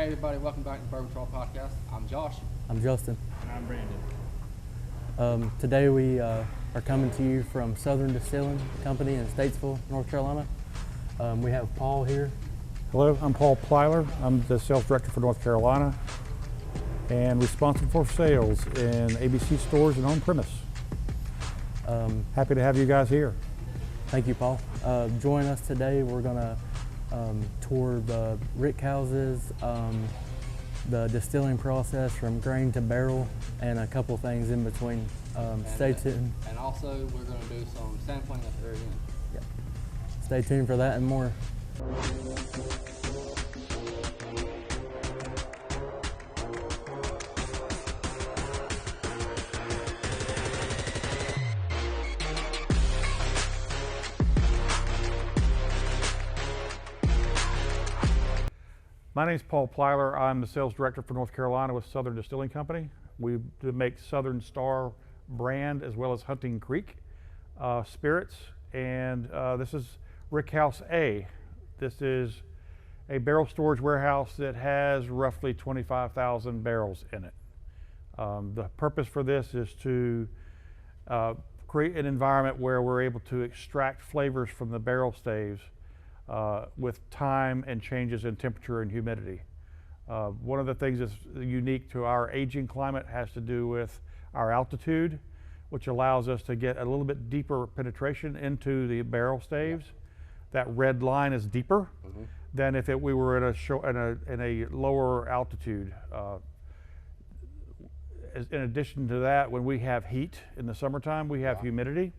Hey everybody, welcome back to the Bourbon Podcast. I'm Josh. I'm Justin. And I'm Brandon. Today we are coming to you from Southern Distilling Company in Statesville, North Carolina. We have Paul here. Hello, I'm Paul Plyler. I'm the sales director for North Carolina and responsible for sales in ABC stores and on premise. Happy to have you guys here. Thank you, Paul. Join us today. We're going to tour the rick houses, the distilling process from grain to barrel, and a couple things in between. Stay tuned. And also, we're going to do some sampling at the very end. Yep. Stay tuned for that and more. My name is Paul Plyler. I'm the sales director for North Carolina with Southern Distilling Company. We make Southern Star brand as well as Hunting Creek spirits. And this is Rick House A. This is a barrel storage warehouse that has roughly 25,000 barrels in it. The purpose for this is to create an environment where we're able to extract flavors from the barrel staves with time and changes in temperature and humidity. One of the things that's unique to our aging climate has to do with our altitude, which allows us to get a little bit deeper penetration into the barrel staves. That red line is deeper than if we were in a lower altitude. In addition to that, when we have heat in the summertime, we have humidity.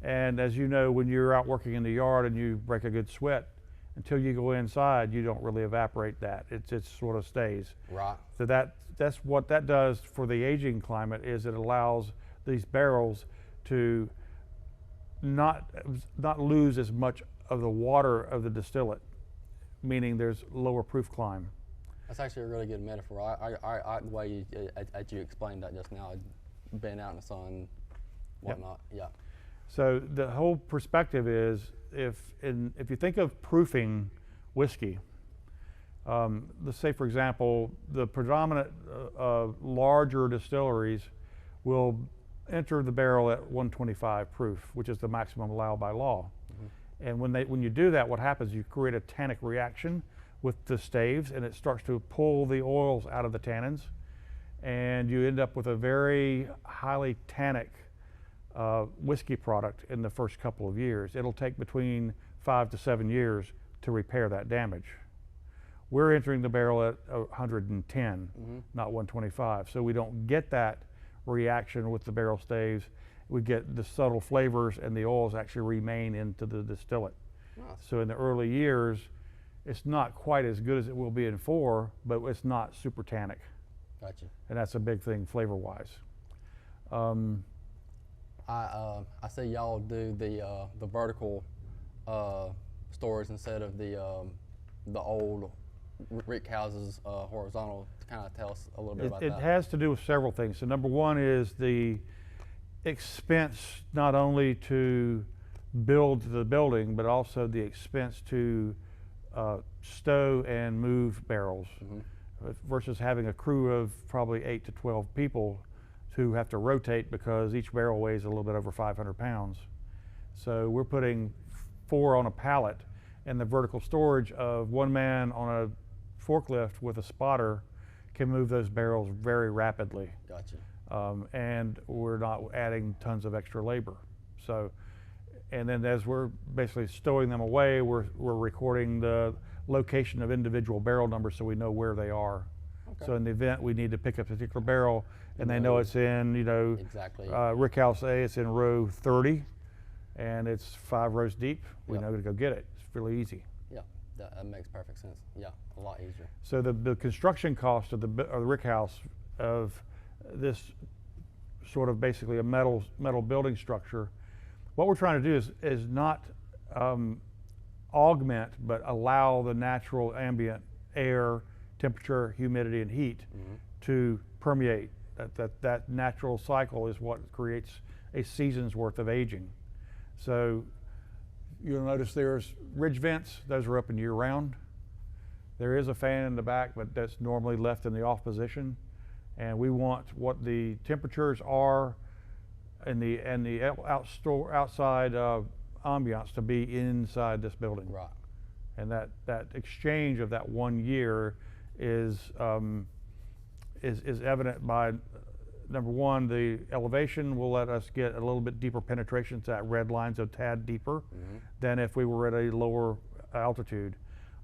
And as you know, when you're out working in the yard and you break a good sweat, until you go inside, you don't really evaporate that. It sort of stays. Right. So that's what that does for the aging climate, is it allows these barrels to not lose as much of the water of the distillate, meaning there's lower proof climb. That's actually a really good metaphor. The way you explained that just now, being out in the sun, whatnot. Yeah. So the whole perspective is, if you think of proofing whiskey, let's say for example, the predominant larger distilleries will enter the barrel at 125 proof, which is the maximum allowed by law. And when you do that, what happens? You create a tannic reaction with the staves, and it starts to pull the oils out of the tannins, and you end up with a very highly tannic whiskey product in the first couple of years. It'll take between 5 to 7 years to repair that damage. We're entering the barrel at 110, not 125, so we don't get that reaction with the barrel staves. We get the subtle flavors, and the oils actually remain into the distillate. Nice. So in the early years, it's not quite as good as it will be in 4, but it's not super tannic. Gotcha. And that's a big thing flavor-wise. I see y'all do the vertical storage instead of the old rick houses horizontal. To kind of tell us a little bit about that. It has to do with several things. So number one is the expense, not only to build the building, but also the expense to stow and move barrels, versus having a crew of probably 8 to 12 people who have to rotate because each barrel weighs a little bit over 500 pounds. So we're putting 4 on a pallet, and the vertical storage of one man on a forklift with a spotter can move those barrels very rapidly. Gotcha. And we're not adding tons of extra labor. So, and then as we're basically stowing them away, we're recording the location of individual barrel numbers so we know where they are. Okay. So in the event we need to pick up a particular barrel, and they know it's in, exactly. Rick House A, it's in row 30, and it's 5 rows deep. We know to go get it. It's really easy. Yeah, that makes perfect sense. Yeah, a lot easier. So the construction cost of the Rick House of this sort of basically a metal building structure, what we're trying to do is not augment, but allow the natural ambient air, temperature, humidity, and heat to permeate. That natural cycle is what creates a season's worth of aging. So you'll notice there's ridge vents. Those are open year round. There is a fan in the back, but that's normally left in the off position. And we want what the temperatures are and the outside ambiance to be inside this building. Right. And that exchange of that 1 year is evident by, number one, the elevation will let us get a little bit deeper penetration, so that red line's a tad deeper than if we were at a lower altitude.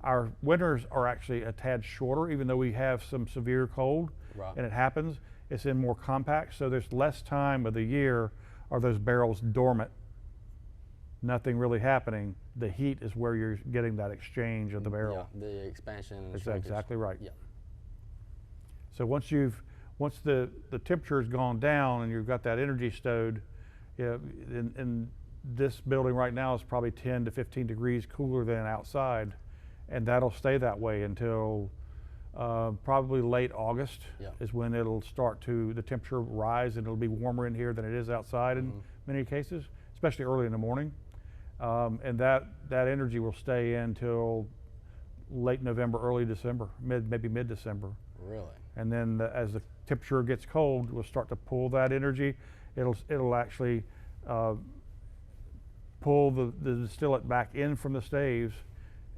Our winters are actually a tad shorter, even though we have some severe cold, and it happens. It's in more compact, so there's less time of the year are those barrels dormant, nothing really happening. The heat is where you're getting that exchange of the barrel. Yeah, the expansion. And That's shrinkage. exactly right. Yeah. So once the temperature has gone down and you've got that energy stowed, in this building right now is probably 10 to 15 degrees cooler than outside, and that'll stay that way until probably late August is when it'll start to, the temperature rise, and it'll be warmer in here than it is outside in many cases, especially early in the morning. And that energy will stay in till late November, early December, maybe mid-December. Really? And then as the temperature gets cold, we'll start to pull that energy. It'll actually pull the distillate back in from the staves,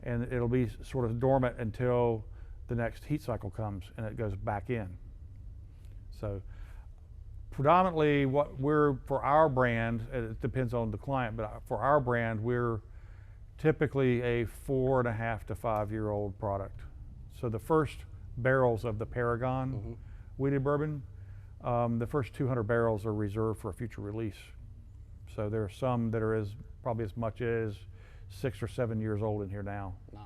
and it'll be sort of dormant until the next heat cycle comes and it goes back in. So predominantly for our brand, it depends on the client, but for our brand, we're typically a 4.5 to 5 year old product. So the first barrels of the Paragon wheated bourbon, the first 200 barrels are reserved for a future release. So there are some that are probably as much as 6 or 7 years old in here now. Nice.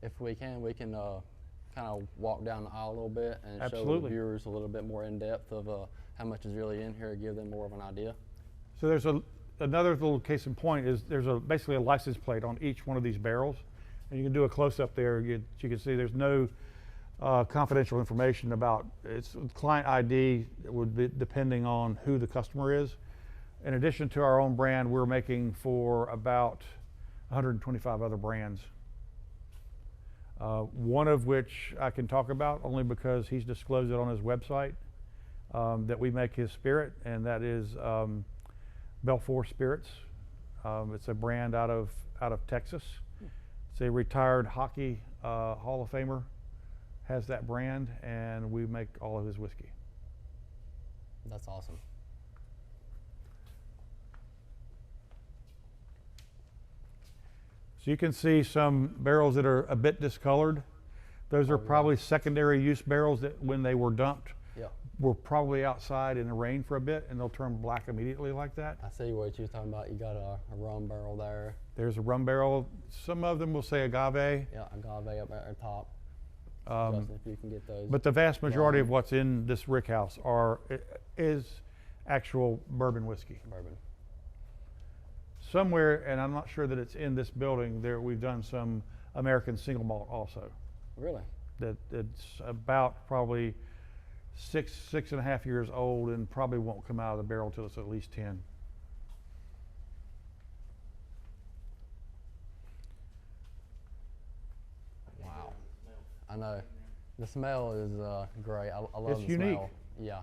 If we can kind of walk down the aisle a little bit and show the viewers a little bit more in depth of how much is really in here, give them more of an idea. So there's another little case in point is there's basically a license plate on each one of these barrels, and you can do a close up there. You can see there's no confidential information about its client ID. It would be depending on who the customer is. In addition to our own brand, we're making for about 125 other brands. One of which I can talk about only because he's disclosed it on his website, that we make his spirit, and that is Belfour Spirits. It's a brand out of Texas. It's a retired hockey Hall of Famer has that brand, and we make all of his whiskey. That's awesome. So you can see some barrels that are a bit discolored. Those are probably secondary use barrels that when they were dumped were probably outside in the rain for a bit, and they'll turn black immediately like that. I see what you're talking about. You got a rum barrel there. There's a rum barrel. Some of them will say agave. Yeah, agave up at the top. Justin, if you can get those. But the vast majority of what's in this rick house is actual bourbon whiskey. Bourbon. Somewhere, and I'm not sure that it's in this building, we've done some American single malt also. Really? That it's about probably 6.5 years old, and probably won't come out of the barrel till it's at least 10. Wow. I know. The smell is great. I love It's the unique. smell. Yeah.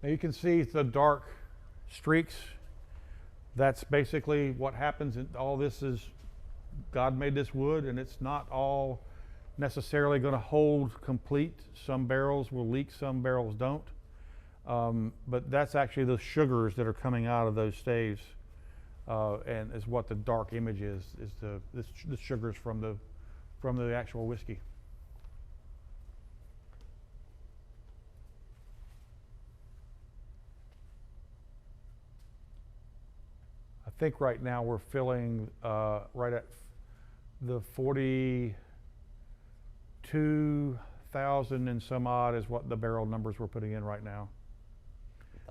Now you can see the dark streaks. That's basically what happens. All this is, God made this wood, and it's not all necessarily going to hold complete. Some barrels will leak, some barrels don't. But that's actually the sugars that are coming out of those staves, and is what the dark image is the sugars from the actual whiskey. I think right now we're filling right at the 42,000 and some odd is what the barrel numbers we're putting in right now.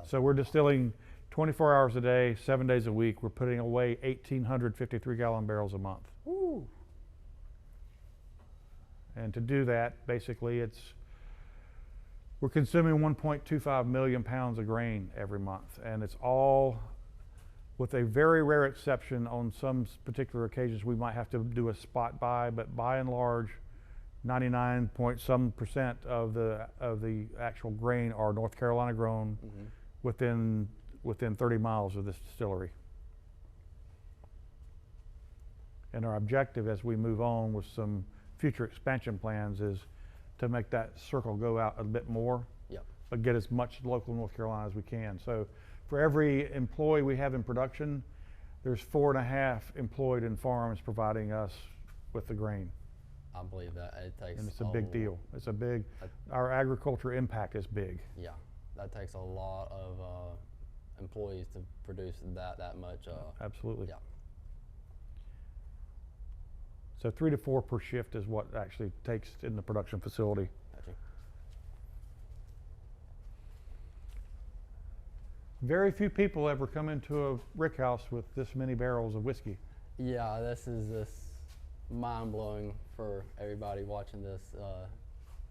So we're distilling 24 hours a day, 7 days a week. We're putting away 1,853 gallon barrels a month. Woo. And to do that, basically we're consuming 1.25 million pounds of grain every month, and it's all With a very rare exception, on some particular occasions, we might have to do a spot buy, but by and large, 99 point some percent of the actual grain are North Carolina grown within 30 miles of this distillery. And our objective as we move on with some future expansion plans is to make that circle go out a bit more, but get as much local North Carolina as we can. So for every employee we have in production, there's 4.5 employed in farms providing us with the grain. I believe that it takes. And it's a big deal. It's a big, our agriculture impact is big. Yeah, that takes a lot of employees to produce that much. Absolutely. Yeah. So 3 to 4 per shift is what actually takes in the production facility. Gotcha. Very few people ever come into a rick house with this many barrels of whiskey. Yeah, this is just mind-blowing for everybody watching this.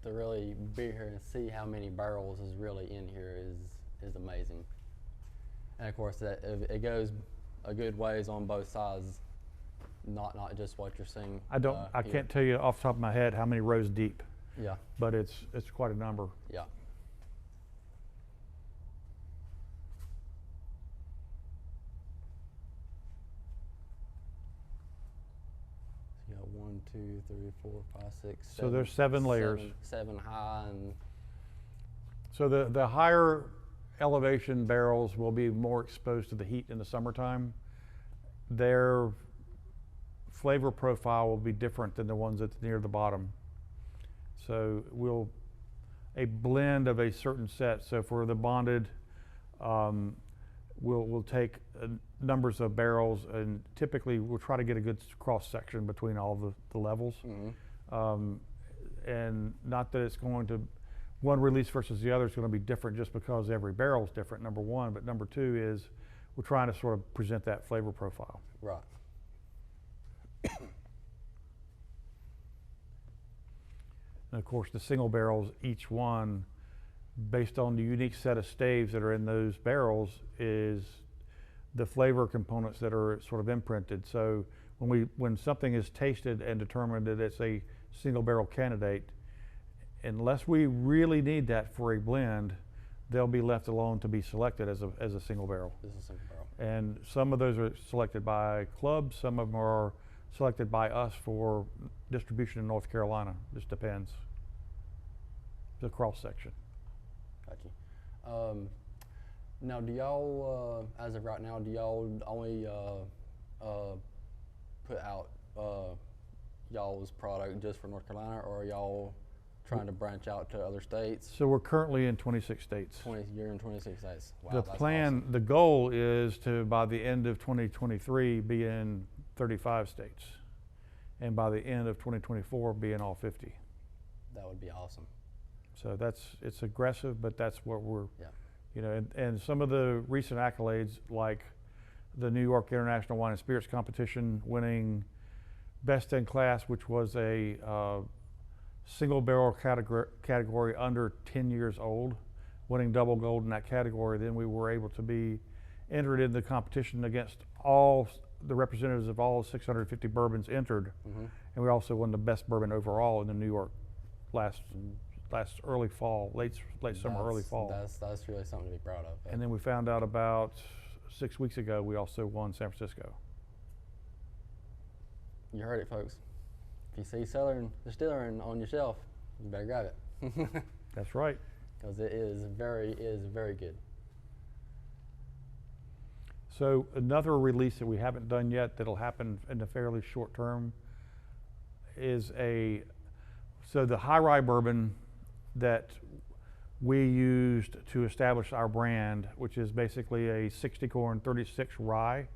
To really be here and see how many barrels is really in here is amazing. And of course, that it goes a good ways on both sides. Not just what you're seeing. I can't tell you off the top of my head how many rows deep. Yeah. But it's quite a number. Yeah. So you got 1, 2, 3, 4, 5, 6. So there's 7 layers. 7 high and. So the higher elevation barrels will be more exposed to the heat in the summertime. Their flavor profile will be different than the ones that's near the bottom. So a blend of a certain set. So for the bonded, we'll take numbers of barrels, and typically we'll try to get a good cross section between all the levels. And not that it's going to, one release versus the other is going to be different just because every barrel is different, number one, but number two is we're trying to sort of present that flavor profile. Right. And of course, the single barrels, each one, based on the unique set of staves that are in those barrels, is the flavor components that are sort of imprinted. So when something is tasted and determined that it's a single barrel candidate, unless we really need that for a blend, they'll be left alone to be selected as a single barrel. This is a single barrel. And some of those are selected by clubs, some of them are selected by us for distribution in North Carolina. Just depends. The cross section. Gotcha. Now, do y'all, as of right now, do y'all only put out y'all's product just for North Carolina, or are y'all trying to branch out to other states? So we're currently in 26 states. You're in 26 states. Wow, The that's plan, awesome. the goal is to, by the end of 2023, be in 35 states. And by the end of 2024, be in all 50. That would be awesome. So it's aggressive, but that's what we're, Yeah. you know, and some of the recent accolades, like the New York International Wine and Spirits Competition winning Best in Class, which was a single barrel category under 10 years old, winning double gold in that category. Then we were able to be entered in the competition against all the representatives of all 650 bourbons entered. And we also won the best bourbon overall in the New York last early fall, late summer, early fall. That's really something to be proud of. And then we found out about 6 weeks ago, we also won San Francisco. You heard it, folks. If you see Southern Distilling on your shelf, you better grab it. That's right. Because it is very good. So another release that we haven't done yet that'll happen in the fairly short term is so the high rye bourbon that we used to establish our brand, which is basically a 60 corn 36 rye,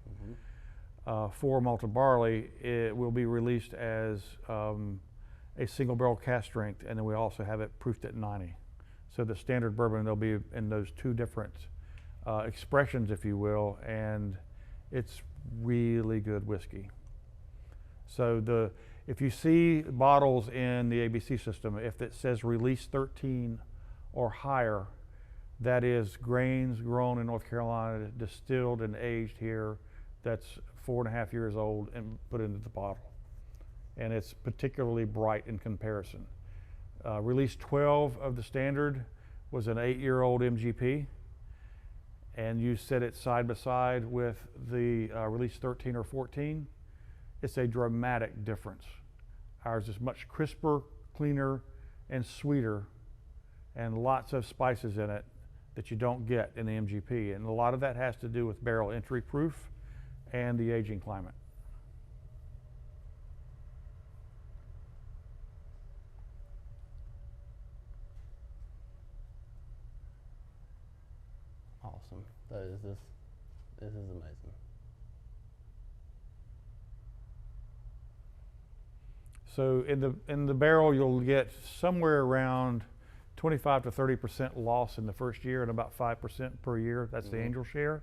4 malted barley, it will be released as a single barrel cask strength, and then we also have it proofed at 90. So the standard bourbon, they'll be in those two different expressions, if you will, and it's really good whiskey. So if you see bottles in the ABC system, if it says release 13 or higher, that is grains grown in North Carolina, distilled and aged here, that's 4.5 years old and put into the bottle. And it's particularly bright in comparison. Release 12 of the standard was an 8-year-old MGP, and you set it side by side with the release 13 or 14, it's a dramatic difference. Ours is much crisper, cleaner, and sweeter, and lots of spices in it that you don't get in the MGP. And a lot of that has to do with barrel entry proof and the aging climate. Awesome. This is amazing. So in the barrel, you'll get somewhere around 25 to 30% loss in the first year and about 5% per year. That's the angel share.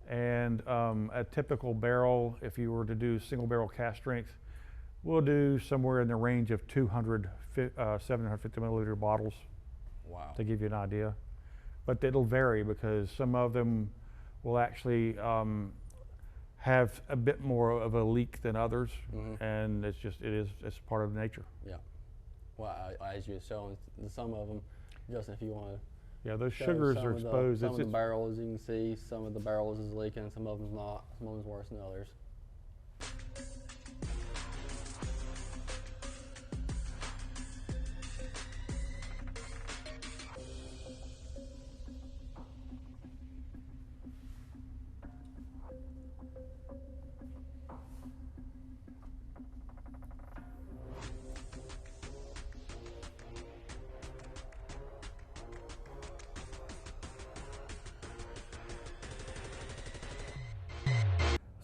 And a typical barrel, if you were to do single barrel cast strength, we'll do somewhere in the range of 750 milliliter bottles. Wow. To give you an idea. But it'll vary because some of them will actually have a bit more of a leak than others, and it's part of nature. Yeah. Well, as you were showing some of them, Justin, if you want to. Yeah, those sugars are exposed. Some of the barrels, you can see, some of the barrels is leaking, some of them's not. Some of them's worse than others.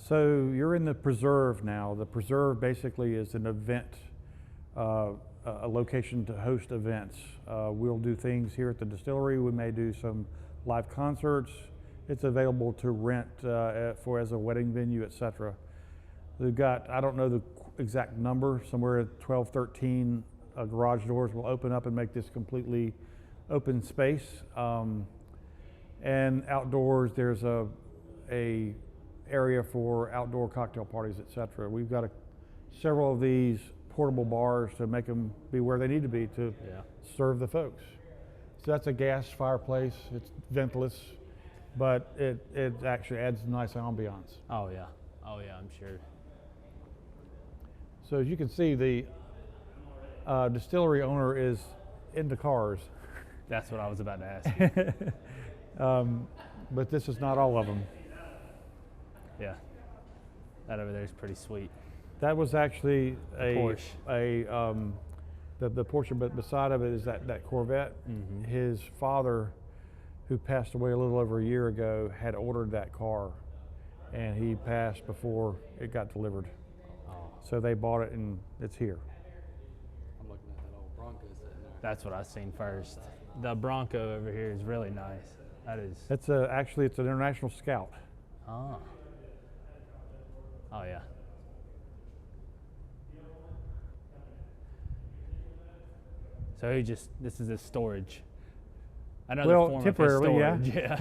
So you're in the preserve now. The preserve basically is an event, a location to host events. We'll do things here at the distillery. We may do some live concerts. It's available to rent as a wedding venue, etc. We've got, I don't know the exact number, somewhere at 12, 13 garage doors will open up and make this completely open space. And outdoors, there's a area for outdoor cocktail parties, etc. We've got several of these portable bars to make them be where they need to be to serve the folks. So that's a gas fireplace. It's ventless, but it actually adds a nice ambiance. Oh yeah, I'm sure. So as you can see, the distillery owner is into cars. That's what I was about to ask. But this is not all of them. Yeah, that over there is pretty sweet. That was actually the Porsche, but beside of it is that Corvette. His father, who passed away a little over a year ago, had ordered that car, and he passed before it got delivered. Oh. So they bought it, and it's here. I'm looking at that old Bronco sitting there. That's what I seen first. The Bronco over here is really nice. That is. It's actually it's an International Scout. Oh. Oh yeah. So this is a storage. Another form of temporarily, storage. yeah.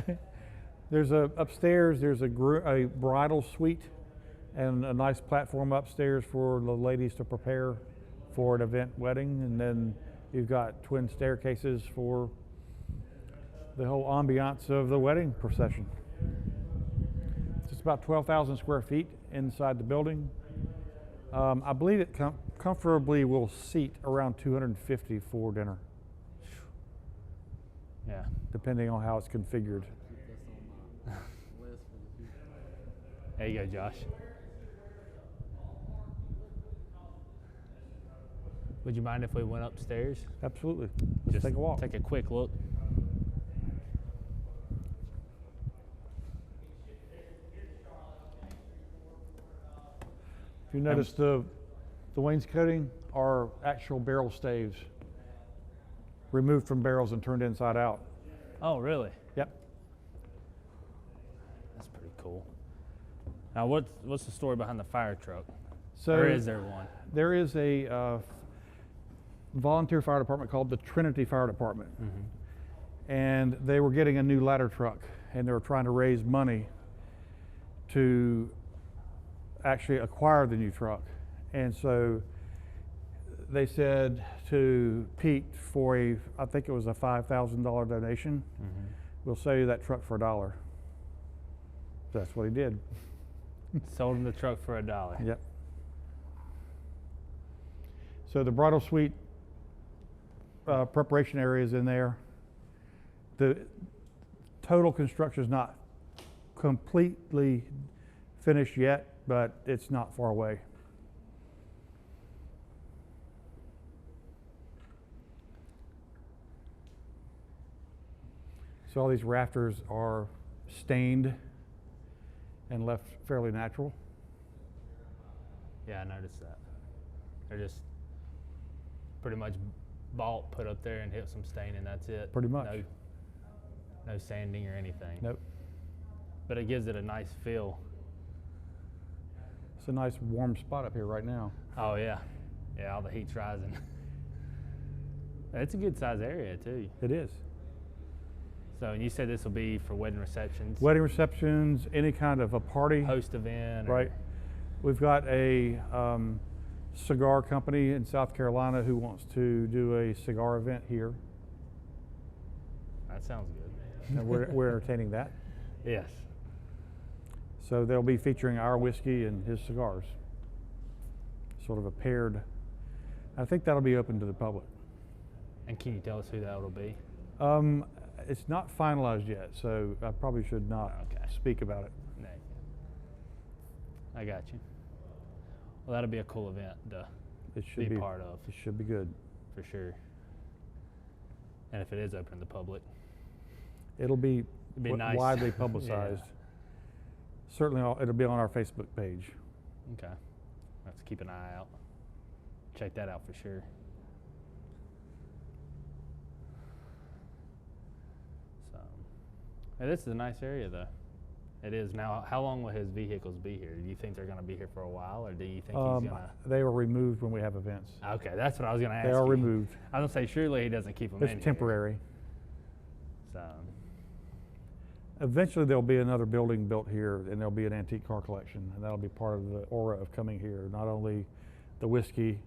There's upstairs. There's a bridal suite, and a nice platform upstairs for the ladies to prepare for an event wedding, and then you've got twin staircases for the whole ambiance of the wedding procession. It's about 12,000 square feet inside the building. I believe it comfortably will seat around 250 for dinner. Yeah. Depending on how it's configured. There you go, Josh. Would you mind if we went upstairs? Absolutely. Let's Just take a walk. Take a quick look. If you notice the wainscoting are actual barrel staves removed from barrels and turned inside out. Oh, really? Yep. That's pretty cool. Now, what's the story behind the fire truck? So or is there one? There is a volunteer fire department called the Trinity Fire Department. and they were getting a new ladder truck, and they were trying to raise money to actually acquire the new truck. And so they said to Pete for I think it was a $5,000 donation, we'll sell you that truck for $1. That's what he did. Sold him the truck for $1. Yep. So the bridal suite preparation area is in there. The total construction is not completely finished yet, but it's not far away. So all these rafters are stained and left fairly natural. Yeah, I noticed that. They're just pretty much bought, put up there, and hit some stain, and that's it. Pretty much. No sanding or anything. Nope. But it gives it a nice feel. It's a nice warm spot up here right now. Oh yeah, yeah. All the heat's rising. It's a good size area too. It is. So, and you said this will be for wedding receptions? Wedding receptions, any kind of a party. Host event? Right. We've got a cigar company in South Carolina who wants to do a cigar event here. That sounds good. And we're entertaining that. Yes. So they'll be featuring our whiskey and his cigars. Sort of a paired. I think that'll be open to the public. And can you tell us who that will be? It's not finalized yet, so I probably should not speak about it. No. I got you. Well, that'll be a cool event to be part of. It should be good. For sure. And if it is open to the public, it'll be nice. Widely publicized. Yeah. Certainly, it'll be on our Facebook page. Okay. Let's keep an eye out. Check that out for sure. So, hey, this is a nice area, though. It is. Now, how long will his vehicles be here? Do you think they're going to be here for a while, or do you think he's going to? They are removed when we have events. Okay, that's what I was going to ask. They are removed. I was going to say, surely he doesn't keep them in It's temporary. So. Eventually, there'll be another building built here, and there'll be an antique car collection, and that'll be part of the aura of coming here. Not only the whiskey,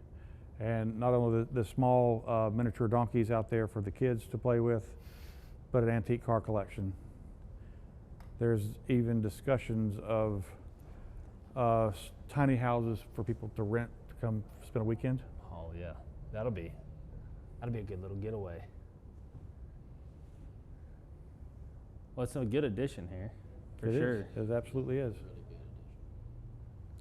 and not only the small miniature donkeys out there for the kids to play with, but an antique car collection. There's even discussions of tiny houses for people to rent to come spend a weekend. Oh yeah, that'll be a good little getaway. Well, it's a good addition here, for sure. It absolutely is.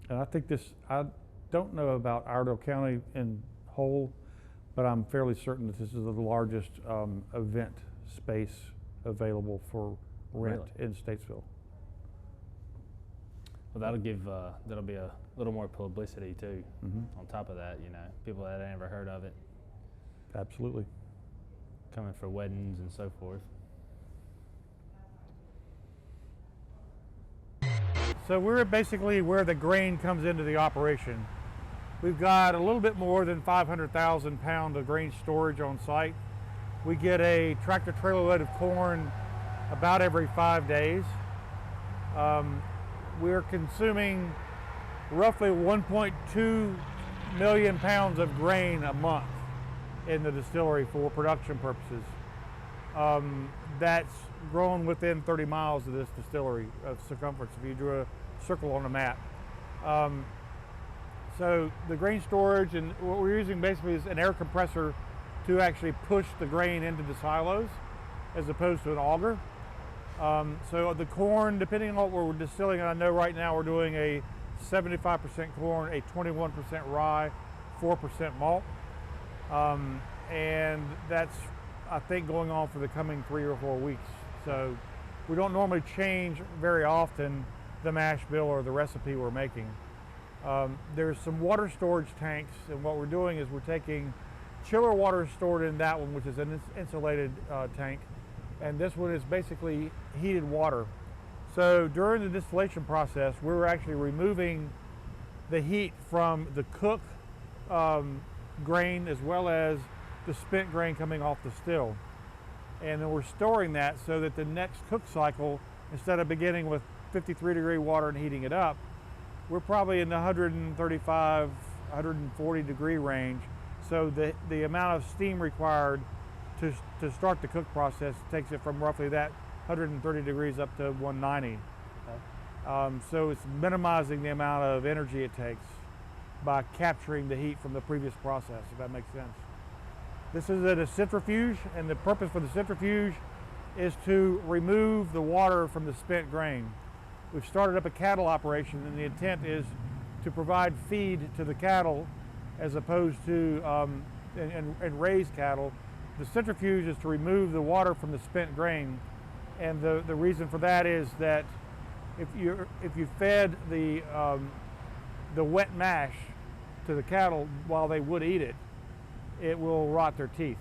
And I think I don't know about Iredell County in whole, but I'm fairly certain that this is the largest event space available for rent in Statesville. Well, that'll be a little more publicity too. On top of that, people that had never heard of it. Absolutely. Coming for weddings and so forth. So we're basically where the grain comes into the operation. We've got a little bit more than 500,000 pounds of grain storage on site. We get a tractor trailer load of corn about every 5 days. We're consuming roughly 1.2 million pounds of grain a month in the distillery for production purposes. That's grown within 30 miles of this distillery of circumference if you drew a circle on a map. So the grain storage, and what we're using basically is an air compressor to actually push the grain into the silos as opposed to an auger. So the corn, depending on what we're distilling, and I know right now we're doing a 75% corn, a 21% rye, 4% malt. And that's, I think, going on for the coming 3 or 4 weeks. So we don't normally change very often the mash bill or the recipe we're making. There's some water storage tanks, and what we're doing is we're taking chiller water stored in that one, which is an insulated tank, and this one is basically heated water. So during the distillation process, we're actually removing the heat from the cook grain as well as the spent grain coming off the still. and then we're storing that so that the next cook cycle, instead of beginning with 53-degree water and heating it up, we're probably in the 135, 140 degree range. So the amount of steam required to start the cook process takes it from roughly that 130 degrees up to 190. Okay. So it's minimizing the amount of energy it takes by capturing the heat from the previous process, if that makes sense. This is a centrifuge, and the purpose for the centrifuge is to remove the water from the spent grain. We've started up a cattle operation, and the intent is to provide feed to the cattle as opposed to and raise cattle. The centrifuge is to remove the water from the spent grain, and the reason for that is that if you fed the wet mash to the cattle while they would eat it, it will rot their teeth.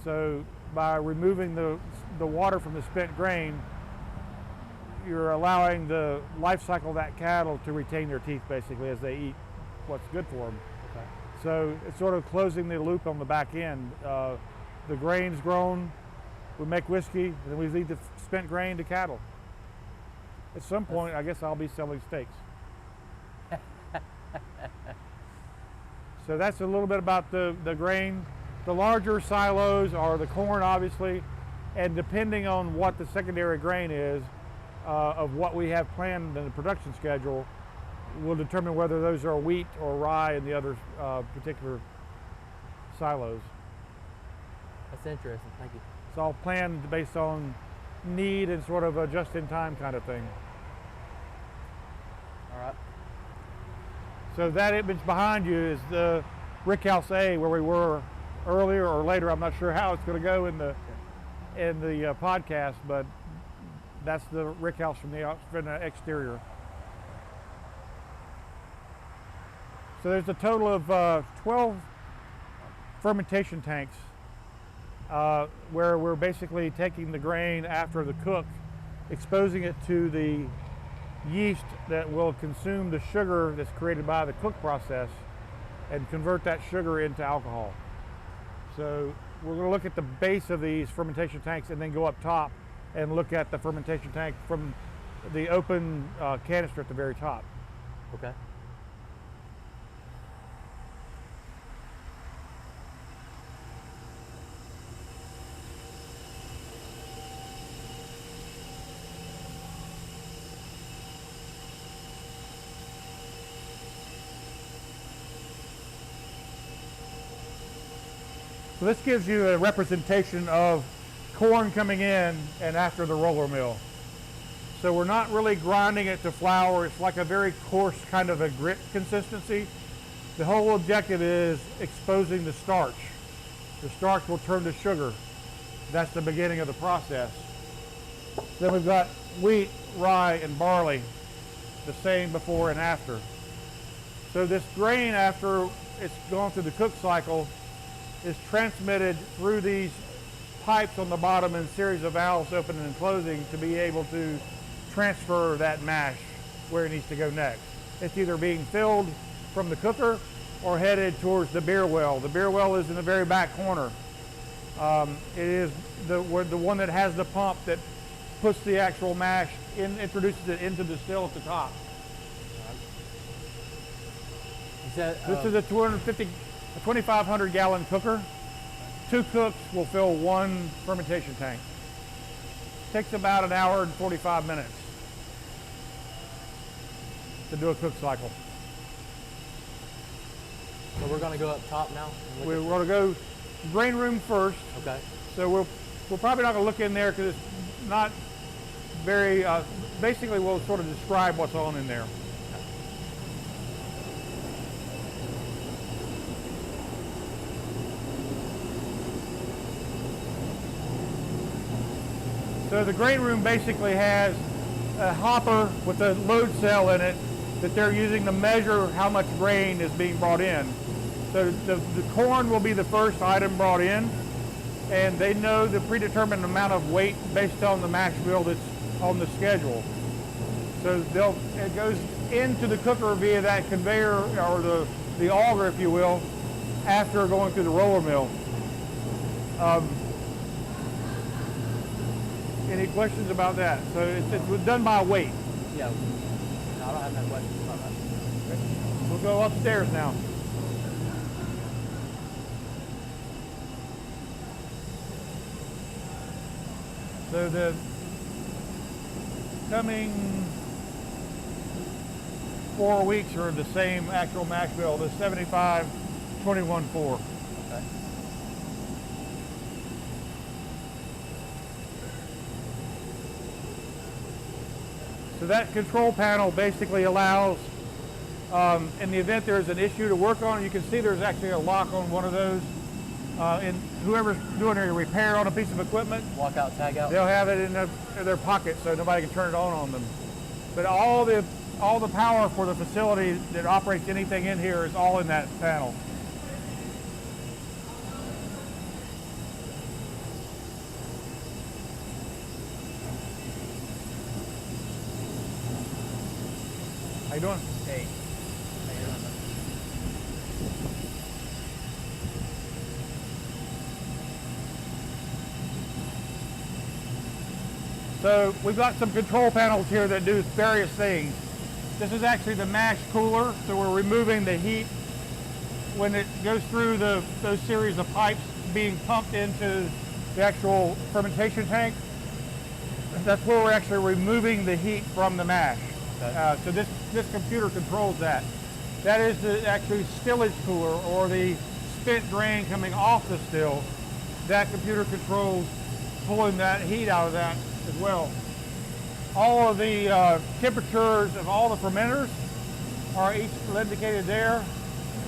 So by removing the water from the spent grain, you're allowing the life cycle of that cattle to retain their teeth basically as they eat what's good for them. Okay. So it's sort of closing the loop on the back end. The grain's grown, we make whiskey, and then we lead the spent grain to cattle. At some point, I guess I'll be selling steaks. So that's a little bit about the grain. The larger silos are the corn, obviously, and depending on what the secondary grain is, of what we have planned in the production schedule, will determine whether those are wheat or rye in the other particular silos. That's interesting. Thank you. It's all planned based on need and sort of a just-in-time kind of thing. All right. So that image behind you is the Rickhouse A, where we were earlier or later. I'm not sure how it's going to go in the podcast, but that's the Rickhouse from the exterior. So there's a total of 12 fermentation tanks where we're basically taking the grain after the cook, exposing it to the yeast that will consume the sugar that's created by the cook process and convert that sugar into alcohol. So we're going to look at the base of these fermentation tanks and then go up top and look at the fermentation tank from the open canister at the very top. Okay. So this gives you a representation of corn coming in and after the roller mill. So we're not really grinding it to flour. It's like a very coarse kind of a grit consistency. The whole objective is exposing the starch. The starch will turn to sugar. That's the beginning of the process. Then we've got wheat, rye, and barley, the same before and after. So this grain, after it's gone through the cook cycle, is transmitted through these pipes on the bottom and a series of valves opening and closing to be able to transfer that mash where it needs to go next. It's either being filled from the cooker or headed towards the beer well. The beer well is in the very back corner. It is the one that has the pump that puts the actual mash in, introduces it into the still at the top. This is a 2,500 gallon cooker. 2 cooks will fill 1 fermentation tank. Takes about an hour and 45 minutes to do a cook cycle. So we're going to go up top now? We're going to go grain room first. Okay. So we're probably not going to look in there because it's not very, basically we'll sort of describe what's on in there. So the grain room basically has a hopper with a load cell in it that they're using to measure how much grain is being brought in. So the corn will be the first item brought in, and they know the predetermined amount of weight based on the mash bill that's on the schedule. So it goes into the cooker via that conveyor, or the auger, if you will, after going through the roller mill. Any questions about that? So it's done by weight. Yeah. No, I don't have no questions about that. We'll go upstairs now. So the coming 4 weeks are the same actual mash bill, the 75, 21, 4. Okay. So that control panel basically allows, in the event there's an issue to work on, you can see there's actually a lock on one of those. And whoever's doing a repair on a piece of equipment, Walk out, tag out. they'll have it in their pocket so nobody can turn it on them. But all the power for the facility that operates anything in here is all in that panel. How you doing? Hey. How you doing? So we've got some control panels here that do various things. This is actually the mash cooler, so we're removing the heat when it goes through those series of pipes being pumped into the actual fermentation tank. That's where we're actually removing the heat from the mash. Okay. So this computer controls that. That is the actually stillage cooler, or the spent grain coming off the still. That computer controls pulling that heat out of that as well. All of the temperatures of all the fermenters are each indicated there.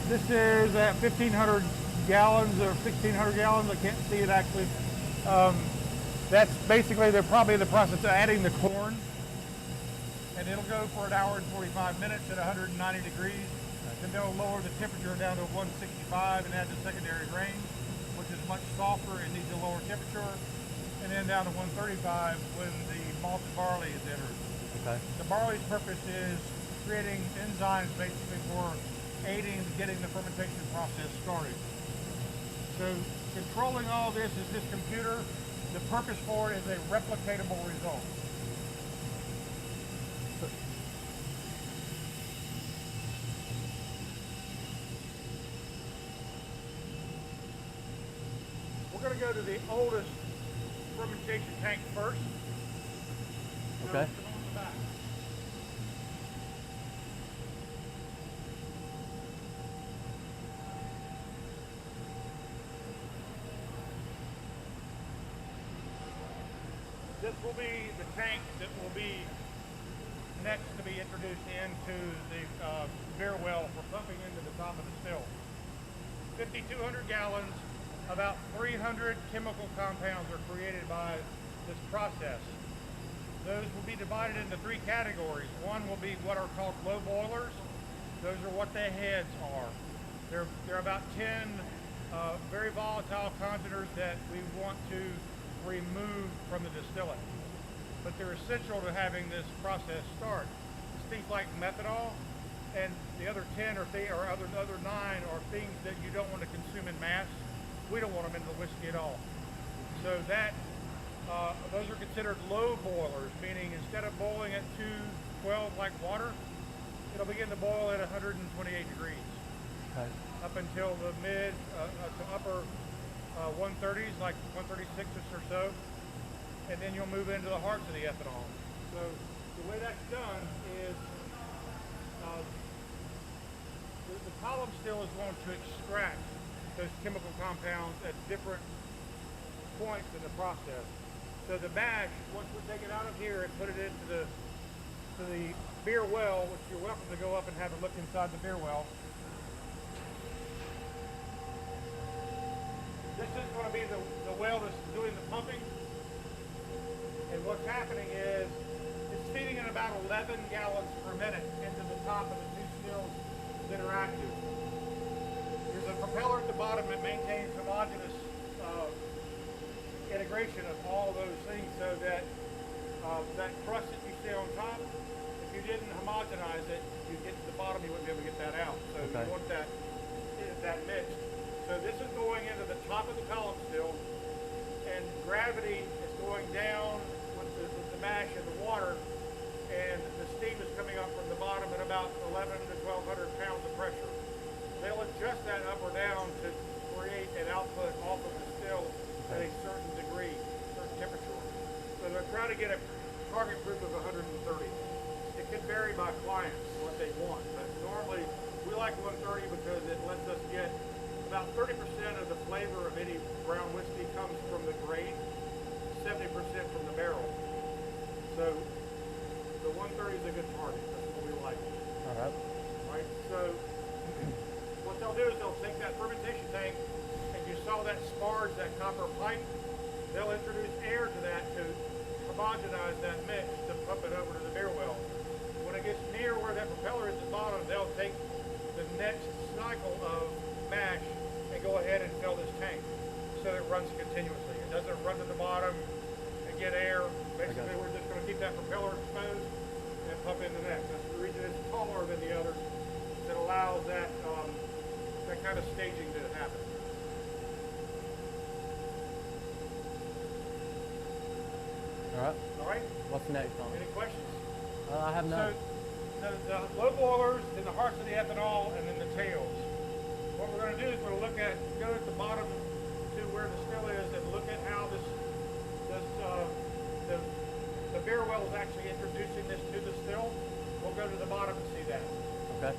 This is at 1,500 gallons or 1,600 gallons. I can't see it actually. That's basically they're probably in the process of adding the corn. And it'll go for 1 hour and 45 minutes at 190 degrees. Then they'll lower the temperature down to 165 and add the secondary grain, which is much softer and needs a lower temperature. And then down to 135 when the malted barley is entered. Okay. The barley's purpose is creating enzymes basically for aiding getting the fermentation process started. So controlling all this is this computer. The purpose for it is a replicatable result. We're going to go to the oldest fermentation tank first. Okay. Come on the back. This will be the tank that will be next to be introduced into the beer well for pumping into the top of the still. 5,200 gallons. About 300 chemical compounds are created by this process. Those will be divided into 3 categories. One will be what are called low boilers. Those are what the heads are. They're about 10 very volatile congeners that we want to remove from the distillate. But they're essential to having this process start. It's things like methanol, and the other 10 or other 9 are things that you don't want to consume in mass. We don't want them in the whiskey at all. So that those are considered low boilers, meaning instead of boiling at 212 like water, it'll begin to boil at 128 degrees. Okay. Up until the mid to upper 130s, like 136 or so, and then you'll move into the hearts of the ethanol. So the way that's done is the column still is going to extract those chemical compounds at different points in the process. So the mash, once we take it out of here and put it into the beer well, which you're welcome to go up and have a look inside the beer well. This is going to be the well that's doing the pumping. And what's happening is it's feeding in about 11 gallons per minute into the top of the 2 stills that are active. There's a propeller at the bottom that maintains homogeneous integration of all those things, so that that crust that you see on top, if you didn't homogenize it, you get to the bottom, you wouldn't be able to get that out. So Okay. you want that mixed. So this is going into the top of the column still, and gravity is going down adjust that up or down to create an output off of the still at a certain degree, certain temperature. So they're trying to get a target group of 130. It can vary by clients what they want, but normally we like 130 because it lets us get about 30% of the flavor of any brown whiskey comes from the grain, 70% from the barrel. So the 130 is a good target. That's what we like. All right. Right? So what they'll do is they'll take that fermentation tank, and you saw that sparge, that copper pipe, they'll introduce air to that to homogenize that mix to pump it over to the beer well. When it gets near where that propeller is at the bottom, they'll take the next cycle of mash and go ahead and fill this tank so that it runs continuously. It doesn't run to the bottom and get air. Basically, we're just going to keep that propeller exposed and pump in the next. That's the reason it's taller than the others. That allows that that kind of staging to happen. All right. All right. What's next on Any it? questions? I have none. So the low boilers, then the hearts of the ethanol, and then the tails. What we're going to do is we're going to go at the bottom to where the still is, and look at how the beer well is actually introducing this to the still. We'll go to the bottom and see that. Okay.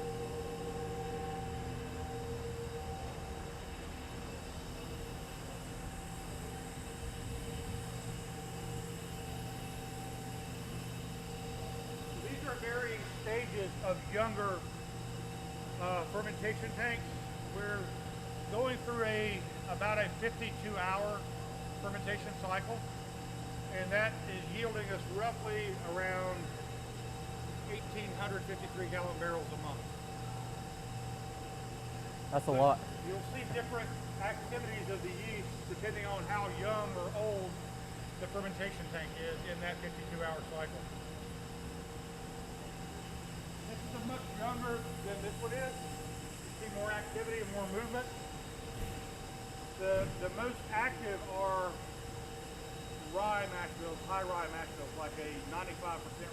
These are varying stages of younger fermentation tanks. We're going through about a 52-hour fermentation cycle, and that is yielding us roughly around 1,853 gallon barrels a month. That's a lot. You'll see different activities of the yeast depending on how young or old the fermentation tank is in that 52-hour cycle. This is much younger than this one is. You see more activity and more movement. The most active are rye mash bills, high rye mash bills, like a 95%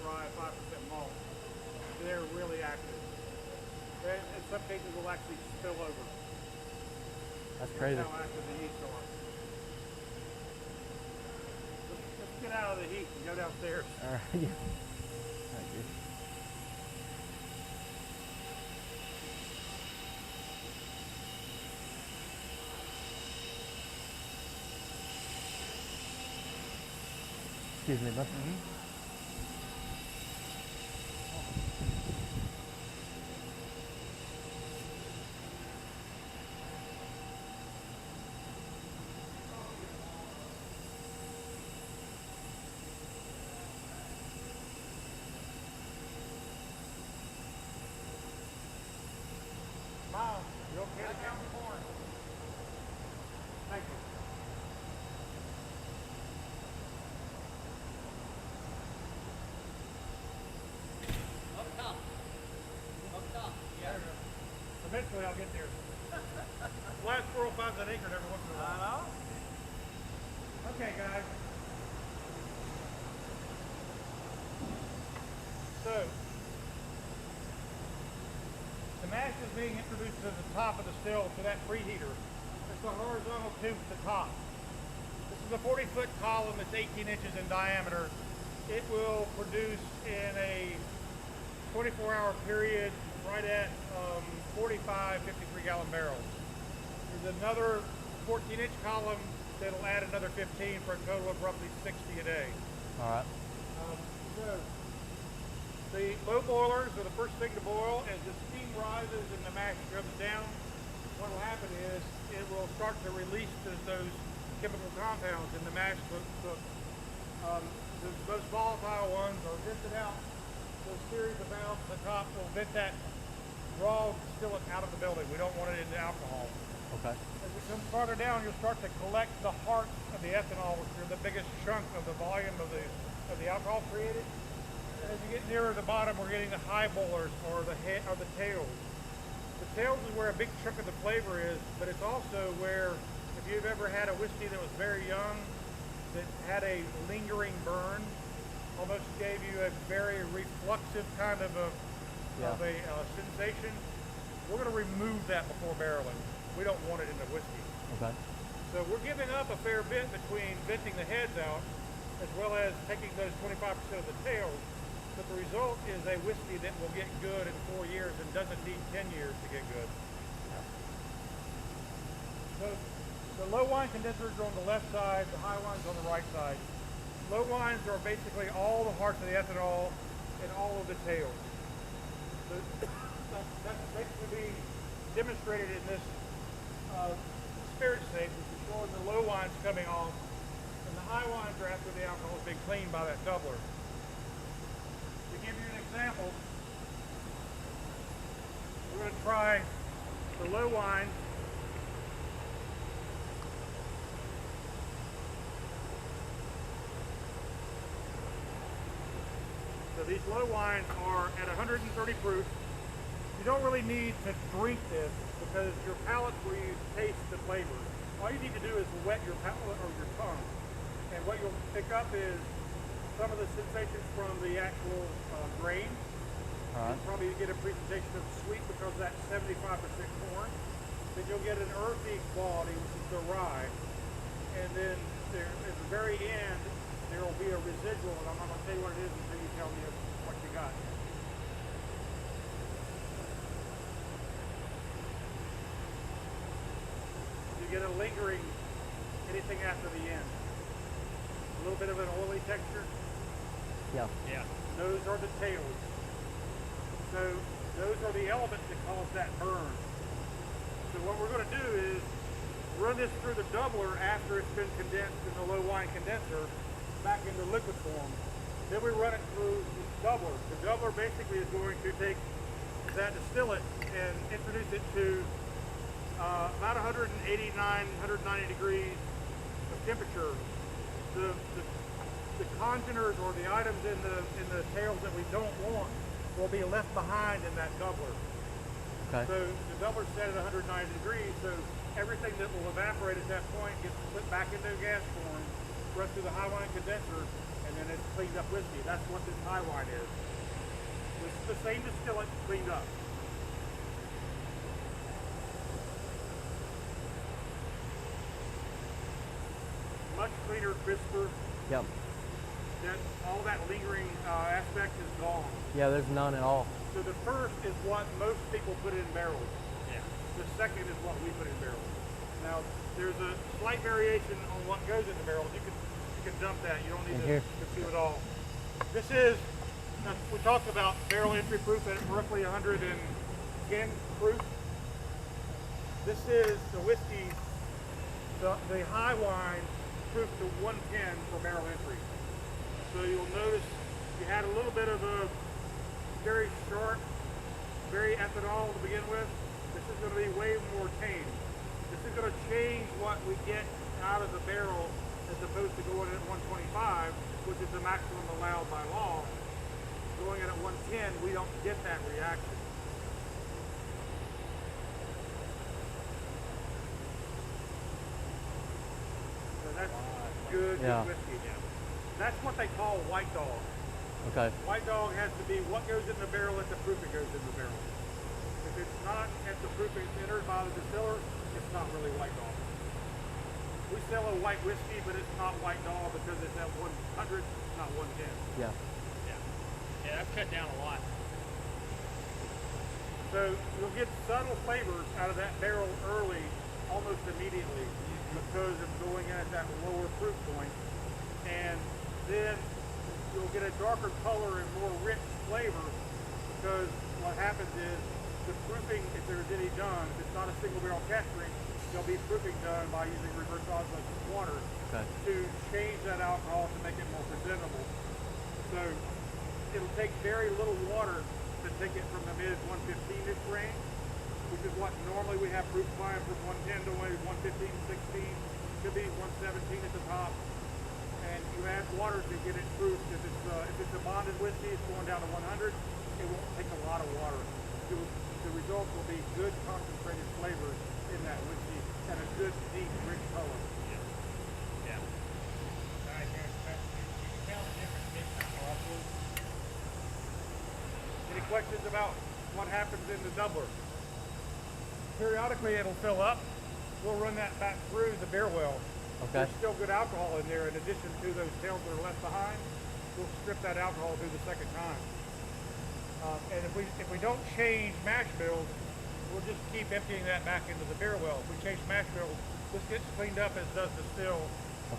rye, 5% malt. They're really active. They, in some cases, will actually spill over. That's crazy. That's how active the yeast are. Let's get out of the heat and go downstairs. All right. Yeah. Thank you. Excuse me, bud. Miles, you okay to count the corn? Thank you. Eventually I'll get there. Last squirrel finds an acorn every once in a while. I know. Okay, guys. So, the mash is being introduced to the top of the still to that preheater. It's a horizontal tube at the top. This is a 40-foot column that's 18 inches in diameter. It will produce in a 24-hour period right at 45, 53-gallon barrels. There's another 14-inch column that'll add another 15 for a total of roughly 60 a day. All right. So the low boilers are the first thing to boil. As the steam rises and the mash comes down, what will happen is it will start to release those chemical compounds in the mash cook. The most volatile ones are vented out. Those series of valves at the top will vent that raw distillate out of the building. We don't want it into alcohol. Okay. As it comes farther down, you'll start to collect the hearts of the ethanol, which are the biggest chunk of the volume of the alcohol created. And as you get nearer the bottom, we're getting the high boilers or the tails. The tails is where a big chunk of the flavor is, but it's also where, if you've ever had a whiskey that was very young, that had a lingering burn, almost gave you a very reflexive kind of a sensation. we're going to remove that before barreling. We don't want it in the whiskey. Okay. So we're giving up a fair bit between venting the heads out as well as taking those 25% of the tails. But the result is a whiskey that will get good in 4 years and doesn't need 10 years to get good. So the low wine condensers are on the left side, the high wines on the right side. Low wines are basically all the hearts of the ethanol and all of the tails. So that's basically being demonstrated in this spirit safe, which is showing the low wines coming off, and the high wines are after the alcohol has been cleaned by that doubler. To give you an example, we're going to try the low wine. So these low wines are at 130 proof. You don't really need to drink this because your palate where you taste the flavor. All you need to do is wet your palate or your tongue. And what you'll pick up is some of the sensations from the actual grain. All right. You'll probably get a presentation of sweet because that's 75% corn. Then you'll get an earthy quality, which is the rye. And then there, at the very end, there will be a residual, and I'm not going to tell you what it is until you tell me what you got. You get a lingering anything after the end. A little bit of an oily texture. Yeah. Yeah. Those are the tails. So those are the elements that cause that burn. So what we're going to do is run this through the doubler after it's been condensed in the low wine condenser back into liquid form. Then we run it through the doubler. The doubler basically is going to take that distillate and introduce it to about 189, 190 degrees of temperature. The congeners or the items in the tails that we don't want will be left behind in that doubler. Okay. So the doubler's set at 190 degrees, so everything that will evaporate at that point gets put back into gas form, run through the high wine condenser, and then it's cleaned up whiskey. That's what this high wine is. It's the same distillate cleaned up. Much cleaner, crisper. Yep. All that lingering aspect is gone. Yeah, there's none at all. So the first is what most people put in barrels. Yeah. The second is what we put in barrels. Now, there's a slight variation on what goes in the barrels. You can dump that. You don't need to consume it all. This is, we talked about barrel entry proof at roughly 110 proof. This is the whiskey, the high wine proof to 110 for barrel entry. So you'll notice you had a little bit of a very sharp, very ethanol to begin with. This is going to be way more tame. This is going to change what we get out of the barrel as opposed to going at 125, which is the maximum allowed by law. Going at 110, we don't get that reaction. So that's good whiskey. That's what they call white dog. Okay. White dog has to be what goes in the barrel at the proof it goes in the barrel. If it's not at the proof it's entered by the distiller, it's not really white dog. We sell a white whiskey, but it's not white dog because it's at 100, not 110. Yeah. Yeah, that's cut down a lot. So you'll get subtle flavors out of that barrel early, almost immediately, because of going in at that lower proof point. And then you'll get a darker color and more rich flavor because what happens is the proofing, if there's any done, if it's not a single barrel cask strength, there'll be proofing done by using reverse osmosis water to change that alcohol to make it more presentable. So it'll take very little water to take it from the mid 115-ish range, which is what normally we have proof climb from 110 to 115, 16, could be 117 at the top. And you add water to get it proofed. If it's a bonded whiskey, it's going down to 100. It won't take a lot of water. The result will be good concentrated flavors in that whiskey and a good, deep, rich color. Yeah. All right, Terrence, you can tell the difference big time. Any questions about what happens in the doubler? periodically it'll fill up. We'll run that back through the beer well. Okay. There's still good alcohol in there in addition to those tails that are left behind. We'll strip that alcohol through the second time. And if we don't change mash bills, we'll just keep emptying that back into the beer well. If we change mash bills, this gets cleaned up as does the still.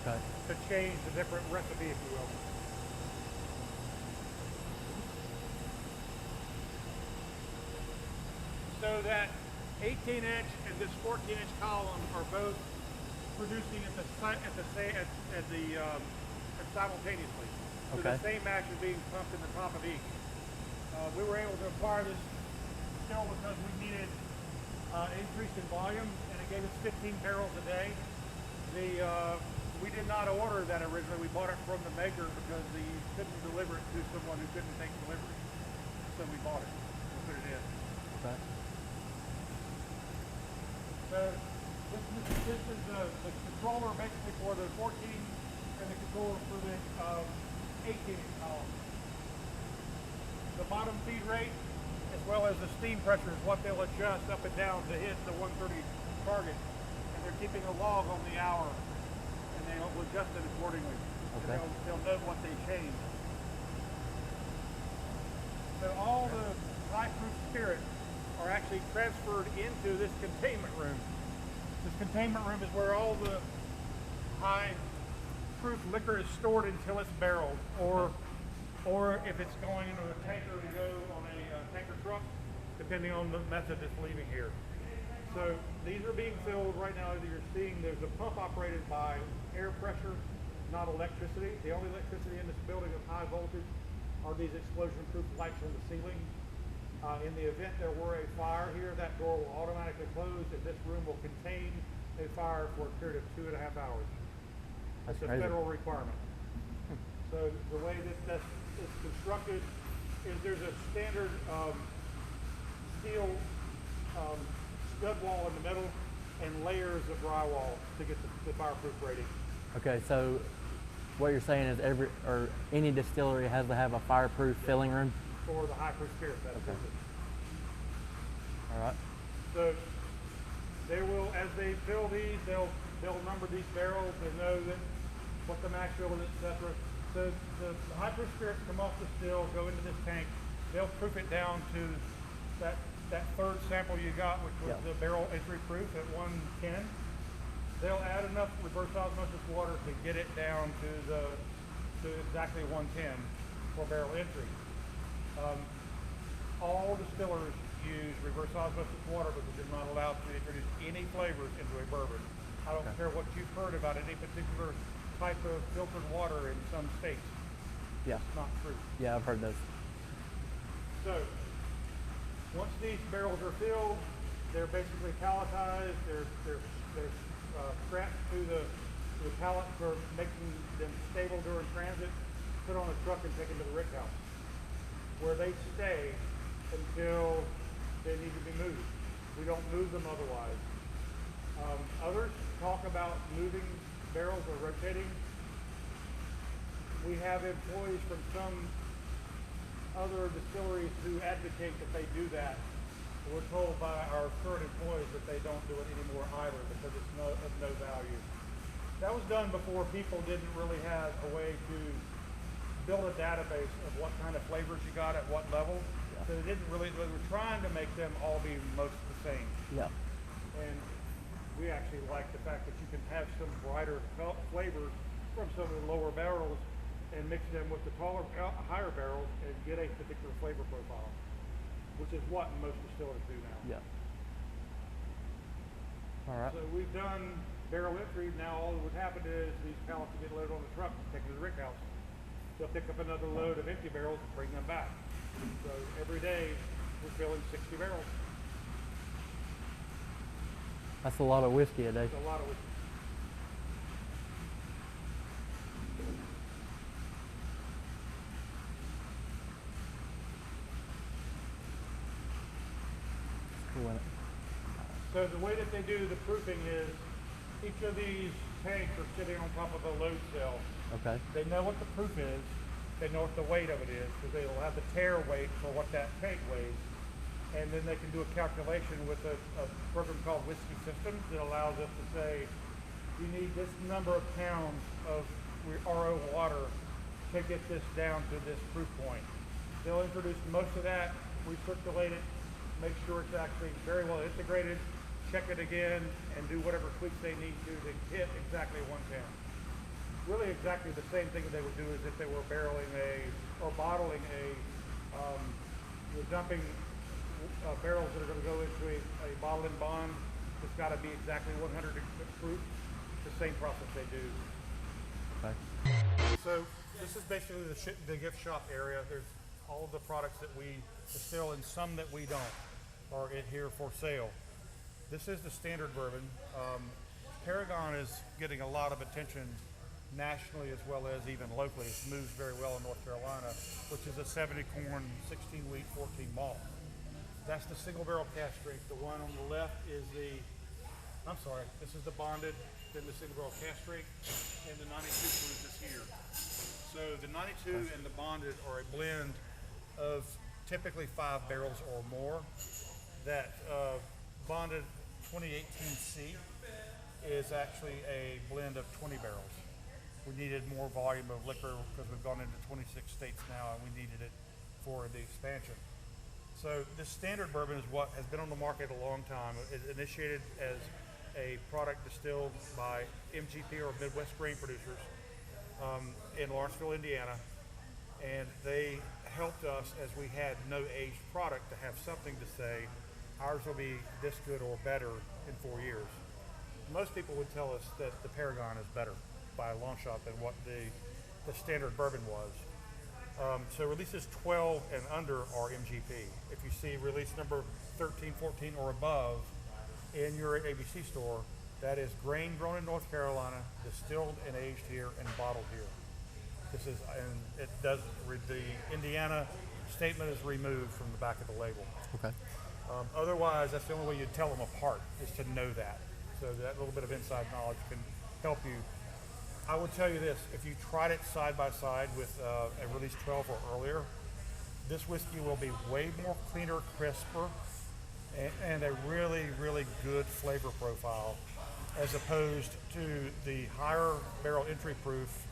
Okay. To change the different recipe, if you will. So that 18-inch and this 14-inch column are both producing simultaneously. So Okay. the same mash is being pumped in the top of each. We were able to acquire this still because we needed increase in volume, and it gave us 15 barrels a day. We did not order that originally. We bought it from the maker because he couldn't deliver it to someone who couldn't take delivery. So we bought it and put it in. Okay. So this is the controller basically for the 14 and the controller for the 18-inch column. The bottom feed rate as well as the steam pressure is what they'll adjust up and down to hit the 130 target. And they're keeping a log on the hour. And they'll adjust it accordingly. Okay. And they'll know what they changed. So all the high-proof spirits are actually transferred into this containment room. This containment room is where all the high-proof liquor is stored until it's barreled, or if it's going into a tanker to go on a tanker truck, depending on the method that's leaving here. So these are being filled right now. As you're seeing, there's a pump operated by air pressure, not electricity. The only electricity in this building of high voltage are these explosion-proof lights on the ceiling. In the event there were a fire here, that door will automatically close, and this room will contain a fire for a period of 2.5 hours. That's It's a crazy. federal requirement. So the way that it's constructed is there's a standard steel stud wall in the middle and layers of drywall to get the fireproof rating. Okay, so what you're saying is any distillery has to have a fireproof filling room? For the high proof spirits, that's Okay. it. All right. So they will, as they fill these, they'll number these barrels. They know that what the max bill is, etc. So the high proof spirits come off the still, go into this tank. They'll proof it down to that third sample you got, which was the barrel entry proof at 110. They'll add enough reverse osmosis water to get it down to exactly 110 for barrel entry. All distillers use reverse osmosis water because they're not allowed to introduce any flavors into a bourbon. I don't care what you've heard about any particular type of filtered water in some states. Yeah. It's not true. Yeah, I've heard those. So, once these barrels are filled, they're basically palletized. They're strapped to the pallet for making them stable during transit, put on a truck and taken to the rick house, where they stay until they need to be moved. We don't move them otherwise. Others talk about moving barrels or rotating. We have employees from some other distilleries who advocate that they do that. We're told by our current employees that they don't do it anymore either because it's of no value. That was done before people didn't really have a way to build a database of what kind of flavors you got at what level. Yeah. So they were trying to make them all be most the same. Yeah. And we actually like the fact that you can have some brighter flavors from some of the lower barrels and mix them with the higher barrels and get a particular flavor profile, which is what most distillers do now. Yeah. All right. So we've done barrel entry. Now all that would happen is these pallets will get loaded on the truck and taken to the rick house. They'll pick up another load of empty barrels and bring them back. So every day we're filling 60 barrels. That's a lot of whiskey a day. It's a lot of whiskey. Cool, isn't it? So the way that they do the proofing is each of these tanks are sitting on top of a load cell. Okay. They know what the proof is. They know what the weight of it is because they'll have the tare weight for what that tank weighs. and then they can do a calculation with a program called Whiskey Systems that allows us to say, you need this number of pounds of RO water to get this down to this proof point. They'll introduce most of that, recirculate it, make sure it's actually very well integrated, check it again, and do whatever tweaks they need to hit exactly 1 pound. Really exactly the same thing that they would do as if they were barreling or bottling you're dumping barrels that are going to go into a bottle and bond. It's got to be exactly 100 proof. The same process they do. Okay. So this is basically the gift shop area. There's all of the products that we distill and some that we don't are in here for sale. This is the standard bourbon. Paragon is getting a lot of attention nationally as well as even locally. It moves very well in North Carolina, which is a 70 corn, 16 wheat, 14 malt. That's the single barrel cask strength. The one on the left is this is the bonded, then the single barrel cask strength, and the 92 proof is here. So the 92 and the bonded are a blend of typically 5 barrels or more. That bonded 2018C is actually a blend of 20 barrels. We needed more volume of liquor because we've gone into 26 states now, and we needed it for the expansion. So this standard bourbon is what has been on the market a long time. It initiated as a product distilled by MGP or Midwest Grain Producers in Lawrenceville, Indiana, and they helped us as we had no aged product to have something to say ours will be this good or better in 4 years. Most people would tell us that the Paragon is better by a long shot than what the standard bourbon was. So releases 12 and under are MGP. If you see release number 13, 14 or above in your ABC store, that is grain grown in North Carolina, distilled and aged here and bottled here. This is, and it does, the Indiana statement is removed from the back of the label. Okay. Otherwise, that's the only way you tell them apart, is to know that. So that little bit of inside knowledge can help you. I would tell you this, if you tried it side by side with a release 12 or earlier, this whiskey will be way more cleaner, crisper, and a really, really good flavor profile, as opposed to the higher barrel entry proof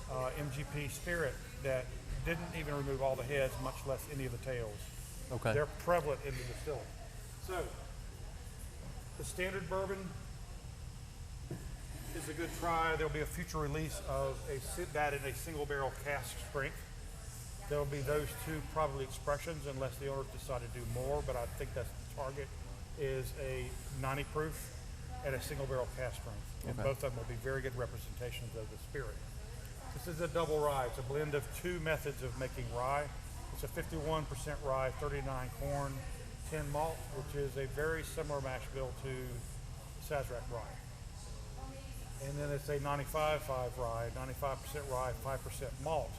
MGP Spirit that didn't even remove all the heads, much less any of the tails. Okay. They're prevalent in the distilling. So, the standard bourbon is a good try. There'll be a future release of that in a single barrel cask strength. There'll be those two probably expressions unless the owners decide to do more, but I think that's the target, is a 90 proof and a single barrel cask strength. And both of them will be very good representations of the spirit. This is a double rye. It's a blend of two methods of making rye. It's a 51% rye, 39 corn, 10 malt, which is a very similar mash bill to Sazerac rye. And then it's a 95.5 rye, 95% rye, 5% malt,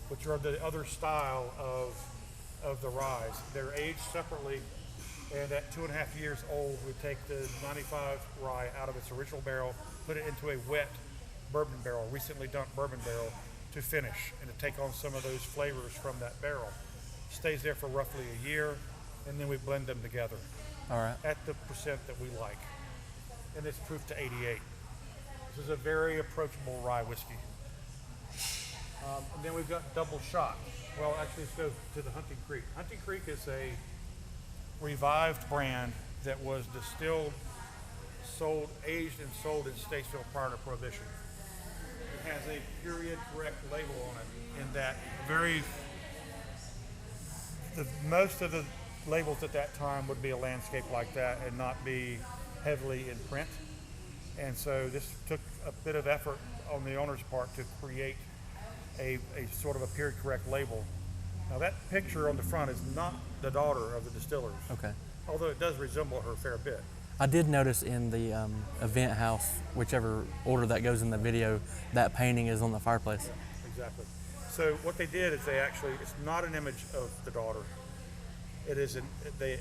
which are the other style of the ryes. They're aged separately, and at 2.5 years old, we take the 95 rye out of its original barrel, put it into a wet bourbon barrel, recently dumped bourbon barrel, to finish and to take on some of those flavors from that barrel. Stays there for roughly a year, and then we blend them together. All right. At the percent that we like. And it's proof to 88. This is a very approachable rye whiskey. And then we've got double shot. Well, actually, let's go to the Hunting Creek. Hunting Creek is a revived brand that was distilled, sold, aged, and sold in Statesville prior to Prohibition. It has a period correct label on it in that most of the labels at that time would be a landscape like that and not be heavily in print. And so this took a bit of effort on the owner's part to create a sort of a period correct label. Now that picture on the front is not the daughter of the distillers. Okay. Although it does resemble her a fair bit. I did notice in the event house, whichever order that goes in the video, that painting is on the fireplace. Exactly. So what they did is it's not an image of the daughter. It is the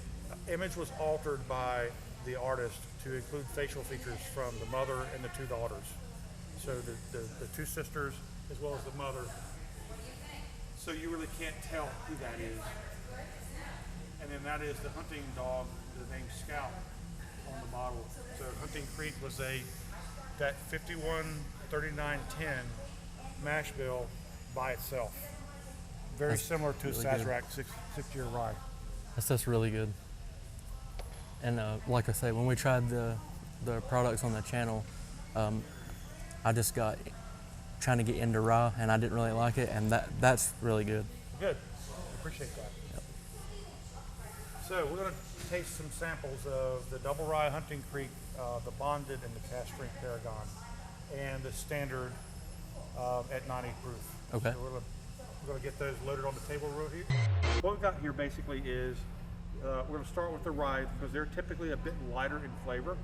image was altered by the artist to include facial features from the mother and the two daughters. So the two sisters as well as the mother. So you really can't tell who that is. And then that is the hunting dog, the name Scout on the bottle. So Hunting Creek was that 51-39-10 mash bill by itself. Very That's similar to really Sazerac 6-year rye. That's just really good. And like I say, when we tried the products on the channel, I just got trying to get into rye, and I didn't really like it, and that's really good. Good. I appreciate that. Yep. So we're going to taste some samples of the double rye Hunting Creek, the bonded and the cast strength Paragon, and the standard at 90 proof. Okay. So we're going to get those loaded on the table real here. What we've got here basically is we're going to start with the rye because they're typically a bit lighter in flavor,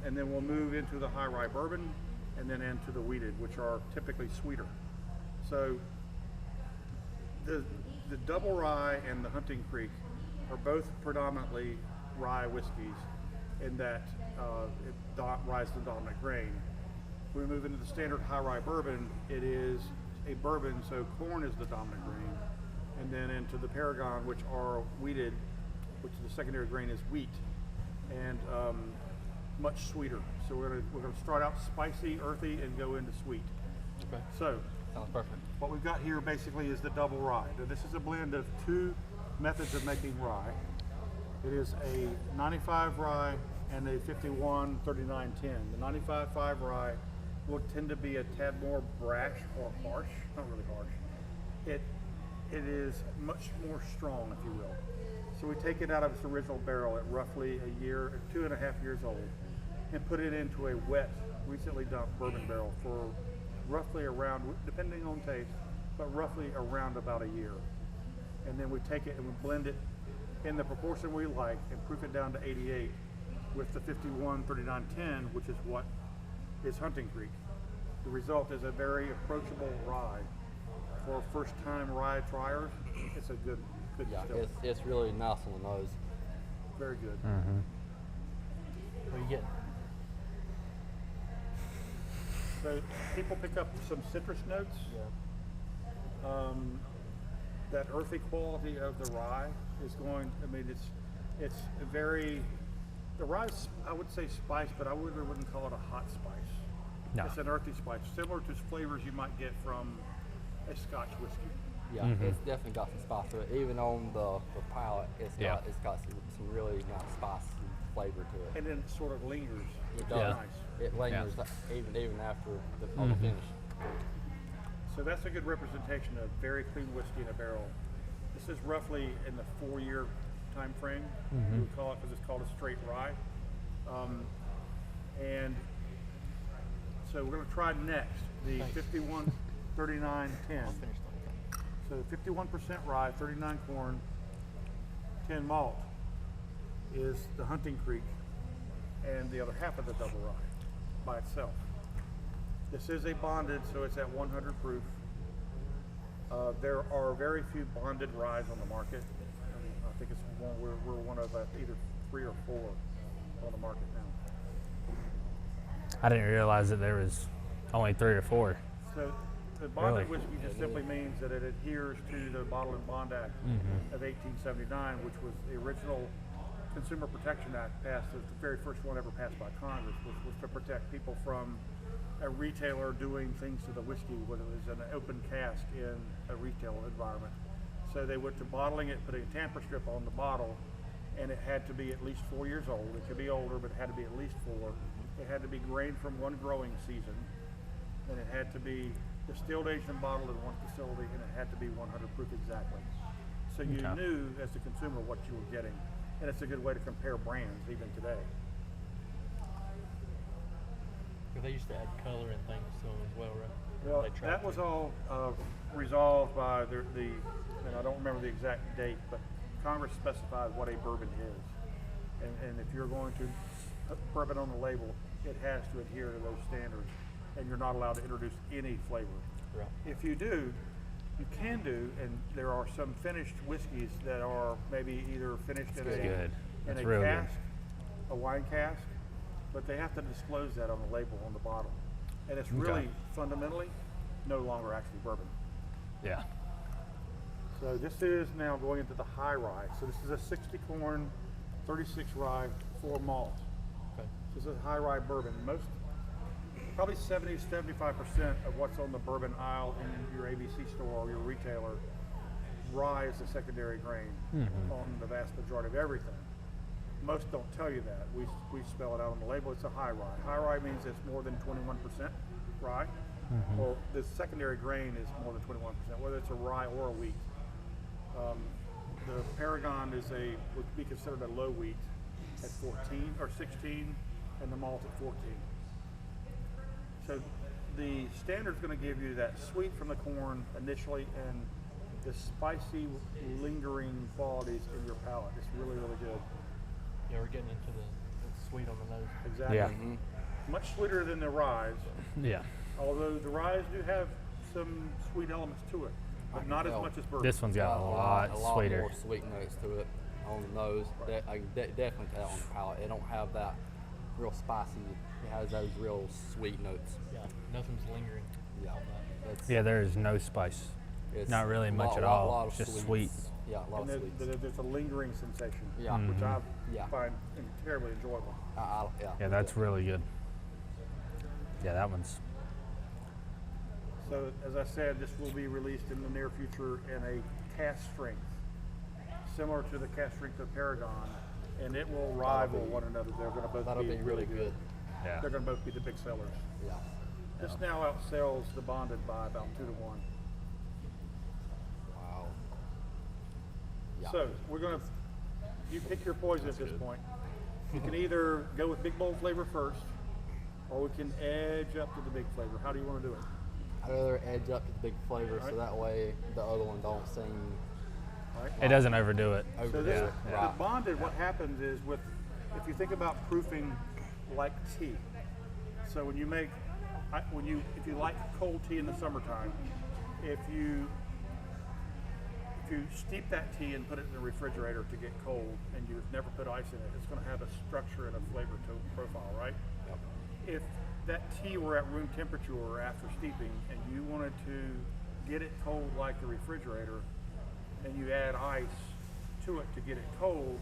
and then we'll move into the high rye bourbon, and then into the wheated, which are typically sweeter. So the double rye and the Hunting Creek are both predominantly rye whiskeys in that rye is the dominant grain. We move into the standard high rye bourbon, it is a bourbon, so corn is the dominant grain. And then into the Paragon, which are wheated, which the secondary grain is wheat, and much sweeter. So we're gonna start out spicy, earthy, and go into sweet. Okay. So Sounds perfect. what we've got here basically is the double rye. Now, this is a blend of two methods of making rye. It is a 95 rye and a 51-39-10. The 95-5 rye will tend to be a tad more brash or harsh, not really harsh. It is much more strong, if you will. So we take it out of its original barrel at roughly a year, 2.5 years old, and put it into a wet, recently dumped bourbon barrel for roughly around, depending on taste, but roughly around about a year. And then we take it and we blend it in the proportion we like and proof it down to 88 with the 51-39-10, which is what is Hunting Creek. The result is a very approachable rye. For first-time rye triers, it's a good Yeah, distiller. it's really nice on the nose. Very good. What are you getting? So people pick up some citrus notes. Yeah. That earthy quality of the rye is going, I mean, it's a very, the rye's, I would say spice, but I really wouldn't call it a hot spice. No. It's an earthy spice, similar to flavors you might get from a Scotch whiskey. Yeah, it's definitely got some spice to it. Even on the palate, it's got some really nice spice and flavor to it. And then it sort of lingers. It which does. is nice. It lingers even after on the finish. So that's a good representation of very clean whiskey in a barrel. This is roughly in the 4-year time frame. We would call it because it's called a straight rye. And so we're going to try next the 51-39-10. So 51% rye, 39 corn, 10 malt is the Hunting Creek, and the other half of the double rye by itself. This is a bonded, so it's at 100 proof. There are very few bonded ryes on the market. I think it's one, we're one of either 3 or 4 on the market now. I didn't realize that there was only 3 or 4. So the bonded Really? whiskey just simply means that it adheres to the Bottle and Bond Act of 1879, which was the original Consumer Protection Act passed, the very first one ever passed by Congress, was to protect people from a retailer doing things to the whiskey when it was an open cask in a retail environment. So they went to bottling it, putting a tamper strip on the bottle, and it had to be at least 4 years old. It could be older, but it had to be at least 4. It had to be grained from one growing season, and it had to be distilled, aged, and bottled in one facility, and it had to be 100 proof exactly. So you Okay. knew as the consumer what you were getting, and it's a good way to compare brands even today. They used to add color and things to them as well, right? Well, They tried that to. was all resolved by the, and I don't remember the exact date, but Congress specified what a bourbon is. And if you're going to put bourbon on the label, it has to adhere to those standards, and you're not allowed to introduce any flavor. Right. If you do, you can do, and there are some finished whiskeys that are maybe either finished in That's a, good. in That's a real good. cask, a wine cask, but they have to disclose that on the label on the bottle. And it's really fundamentally no longer actually bourbon. Yeah. So this is now going into the high rye. So this is a 60 corn, 36 rye, 4 malt. Okay. This is a high rye bourbon. Probably 70-75% of what's on the bourbon aisle in your ABC store or your retailer, rye is the secondary grain on the vast majority of everything. Most don't tell you that. We spell it out on the label. It's a high rye. High rye means it's more than 21% rye, or the secondary grain is more than 21%, whether it's a rye or a wheat. The Paragon would be considered a low wheat at 14 or 16, and the malt at 14. So the standard's going to give you that sweet from the corn initially and the spicy, lingering qualities in your palate. It's really, really good. Yeah, we're getting into the sweet on the nose. Exactly. Yeah. Much sweeter than the ryes, Yeah. although the ryes do have some sweet elements to it, but not as much as bourbon. This one's got a lot sweeter. more sweet notes to it on the nose. Right. I can definitely tell on the palate. It don't have that real spicy. It has those real sweet notes. Yeah, nothing's lingering. Yeah, on that. it's, Yeah, there is no spice. it's Not really a much lot, at lot, all. lot of It's just sweets. sweet. Yeah, a lot And of sweets. there's a lingering sensation, Yeah. which I Yeah. find terribly enjoyable. Yeah. Yeah, that's really good. Yeah, that one's. So, as I said, this will be released in the near future in a cast strength, similar to the cast strength of Paragon, and it will rival one another. They're going to both That'll be really good. Yeah. They're going to both be the big sellers. Yeah. This now outsells the Bonded by about 2 to 1. Wow. Yeah. So we're going to, you pick your poison at this point. You can either go with big bold flavor first, or we can edge up to the big flavor. How do you want to do it? I'd rather edge up to the big flavor Right. so that way the other one don't seem All right. It doesn't overdo it. So over this, there. the Bonded, what happens is if you think about proofing like tea. So when you make, if you like cold tea in the summertime, if you steep that tea and put it in the refrigerator to get cold, and you've never put ice in it, it's going to have a structure and a flavor profile, right? If that tea were at room temperature or after steeping, and you wanted to get it cold like the refrigerator, and you add ice to it to get it cold,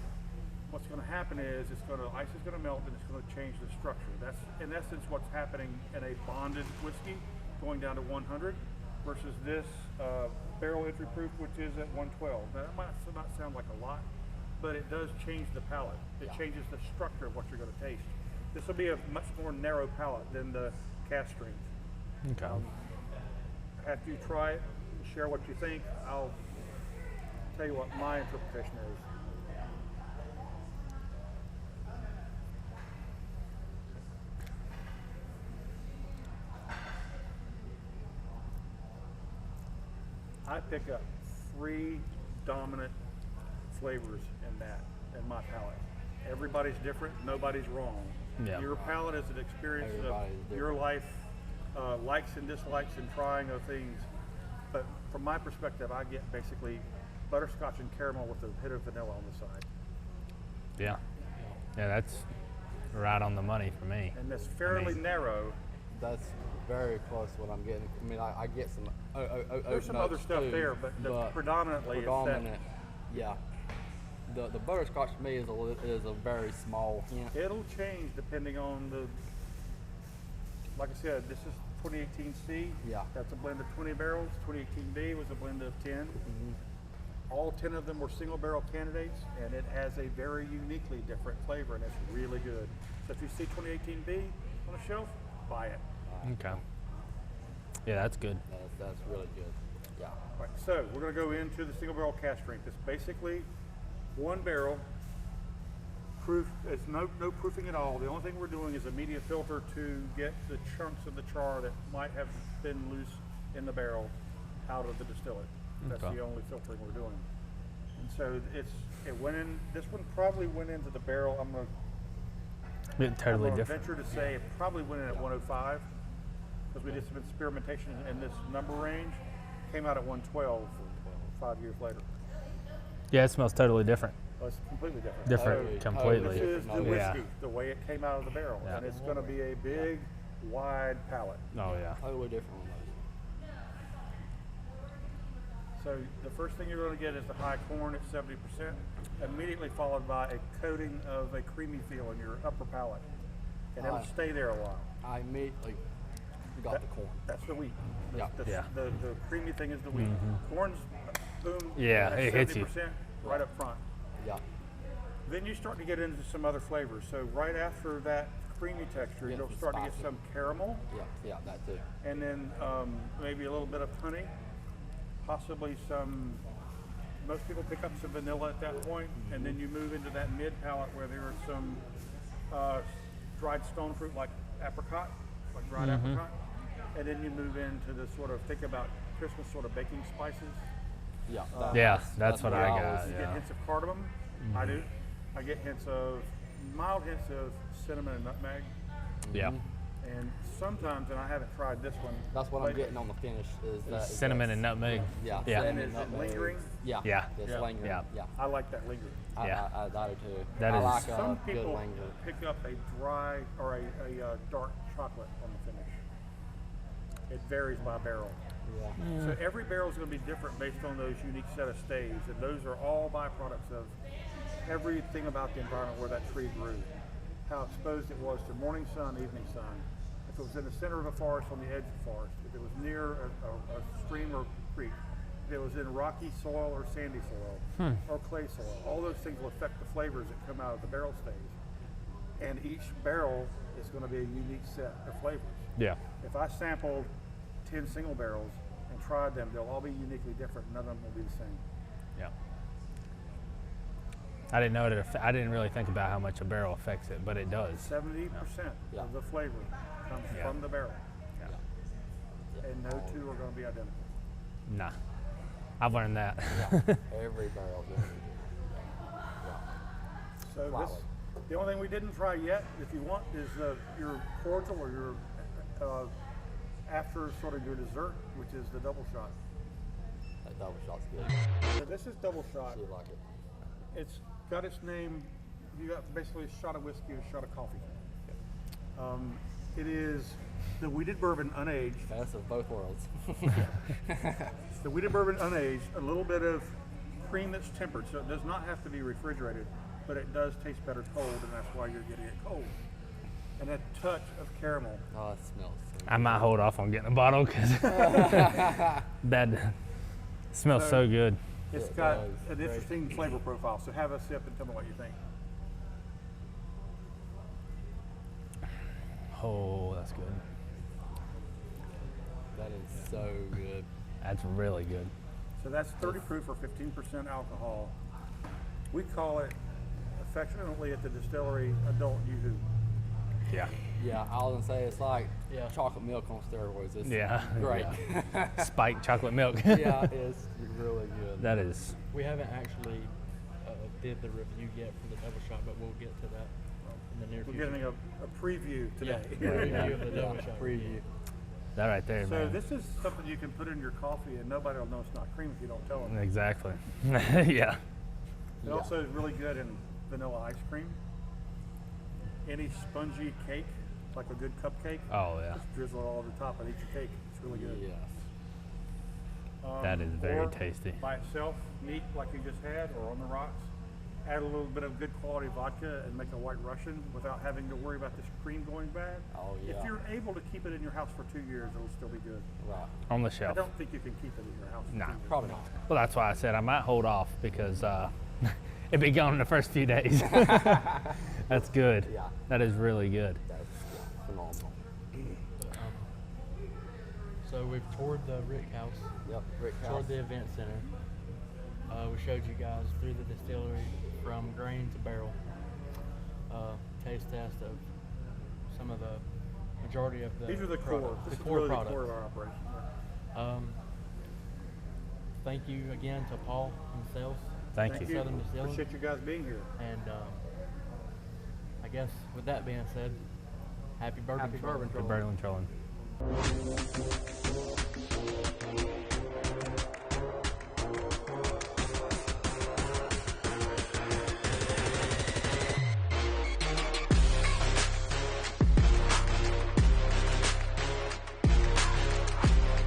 what's going to happen is ice is going to melt and it's going to change the structure. That's in essence what's happening in a bonded whiskey going down to 100 versus this barrel entry proof, which is at 112. Now that might not sound like a lot, but it does change the palate. It changes the structure of what you're going to taste. This will be a much more narrow palate than the cast strength. Okay. After you try it, share what you think. I'll tell you what my interpretation is. I pick up 3 dominant flavors in my palate. Everybody's different, nobody's wrong. Yeah. Your palate is an experience Everybody's of your different. life, likes and dislikes and trying of things. But from my perspective, I get basically butterscotch and caramel with a hit of vanilla on the side. Yeah. Yeah, that's right on the money for me. And that's fairly narrow. That's very close to what I'm getting. I mean, I get some. There's some other stuff there, but predominantly it's that. predominant. Yeah. The butterscotch to me is a very small hint. It'll change depending on like I said, this is 2018C. Yeah. That's a blend of 20 barrels. 2018B was a blend of 10. All 10 of them were single barrel candidates, and it has a very uniquely different flavor, and it's really good. So if you see 2018B on the shelf, buy it. Okay. Yeah, that's good. That's really good. Yeah. All right, so we're going to go into the single barrel cask strength. It's basically 1 barrel. Proof. It's no proofing at all. The only thing we're doing is a media filter to get the chunks of the char that might have been loose in the barrel out of the distillate. That's Okay. the only filtering we're doing. And so it went in. This one probably went into the barrel. I'm Totally gonna different. venture to say it probably went in at 105 because we did some experimentation in this number range. Came out at 112 5 years later. Yeah, it smells totally different. Well, it's completely different. Different, Totally completely. This is the Yeah. whiskey, the way it came out of the barrel, Yeah. and it's going to be a big, wide palate. Oh yeah. Totally different one So the first thing you're going to get is the high corn at 70%, immediately followed by a coating of a creamy feel in your upper palate. And it'll stay there a while. I immediately got the corn. That's the wheat. Yeah. The creamy thing is the wheat. Corn's boom. Yeah, at it hits 70% you. right up front. Yeah. Then you start to get into some other flavors. So right after that creamy texture, Get you'll some start to get spicy. some caramel, Yeah, that too. and then maybe a little bit of honey, possibly some. Most people pick up some vanilla at that point, and then you move into that mid palate where there are some dried stone fruit like apricot, like dried apricot, and then you move into the sort of think about Christmas sort of baking spices. Yeah. Yeah, that's what what I I got. was- You get Yeah. hints of cardamom. I do. I get mild hints of cinnamon and nutmeg. Yeah. And sometimes, and I haven't tried this one. That's what but I'm getting on the finish is that. is Cinnamon that- and nutmeg. Yeah. Yeah. And cinnamon is it nutmeg. lingering? Yeah. Yeah. It's Yeah. lingering. Yeah. Yeah. I like that lingering. Yeah. I do too. That I is- like Some good people linger. pick up a dry or a dark chocolate on the finish. It varies by barrel. Yeah. So every barrel is going to be different based on those unique set of staves, and those are all byproducts of everything about the environment where that tree grew, how exposed it was to morning sun, evening sun. If it was in the center of a forest, on the edge of the forest, if it was near a stream or creek, if it was in rocky soil or sandy soil or clay soil, all those things will affect the flavors that come out of the barrel stage. And each barrel is going to be a unique set of flavors. Yeah. If I sampled 10 single barrels and tried them, they'll all be uniquely different. None of them will be the same. Yeah. I didn't know it. I didn't really think about how much a barrel affects it, but it does. 70% Yeah. of the flavor comes Yeah. from the barrel, and no Oh. two are going to be identical. Nah. I've learned that. Yeah. Every barrel. Yeah. So Wow. the only thing we didn't try yet, if you want, is your cordial or your after sort of your dessert, which is the double shot. That double shot's good. So this is double shot. She like it. It's got its name. You got basically a shot of whiskey, a shot of coffee. It is the wheated bourbon unaged. Best of both worlds. The wheated bourbon unaged, a little bit of cream that's tempered, so it does not have to be refrigerated, but it does taste better cold, and that's why you're getting it cold. And a touch of caramel. Oh, it smells. So I might hold off on getting a bottle because that smells so good. It's It got does. an interesting flavor profile, so have a sip and tell me what you think. Oh, that's good. That is so good. That's really good. So that's 30 proof or 15% alcohol. We call it affectionately at the distillery adult yoo-hoo. Yeah. Yeah, I was gonna say it's like Yeah. chocolate milk on steroids. It's Yeah. great. Spiked chocolate milk. Yeah, it's really good. That is. We haven't actually did the review yet for the double shot, but we'll get to that in the near We're future. getting a preview today. Yeah, review of the Yeah, double shot. preview. That right there, So man. this is something you can put in your coffee and nobody will know it's not cream if you don't tell them. Exactly. Yeah. It also is really good in vanilla ice cream. Any spongy cake, like a good cupcake, Oh yeah. just drizzle it all over the top and eat your cake. It's really good. Yes. That is very Or tasty. By itself, neat like you just had, or on the rocks. Add a little bit of good quality vodka and make a white Russian without having to worry about this cream going bad. Oh, If yeah. you're able to keep it in your house for 2 years, it'll still be good. Right. On the I shelf. don't think you can keep it in your house for Nah. 2 years. Probably not. Well, that's why I said I might hold off because it'd be gone in the first few days. That's good. Yeah. That is really good. That's phenomenal. So we've toured the Rick House, Yep. Rick House. toured the event center. We showed you guys through the distillery from grain to barrel. Taste test of some of the majority of the These are the core. product- This the is core really products. the core of our operation. Thank you again to Paul and sales, Thank you. Southern Distilling. Appreciate you guys being here. And I guess with that being said, happy bourbon. Happy bourbon. Good Bourbon Trolling.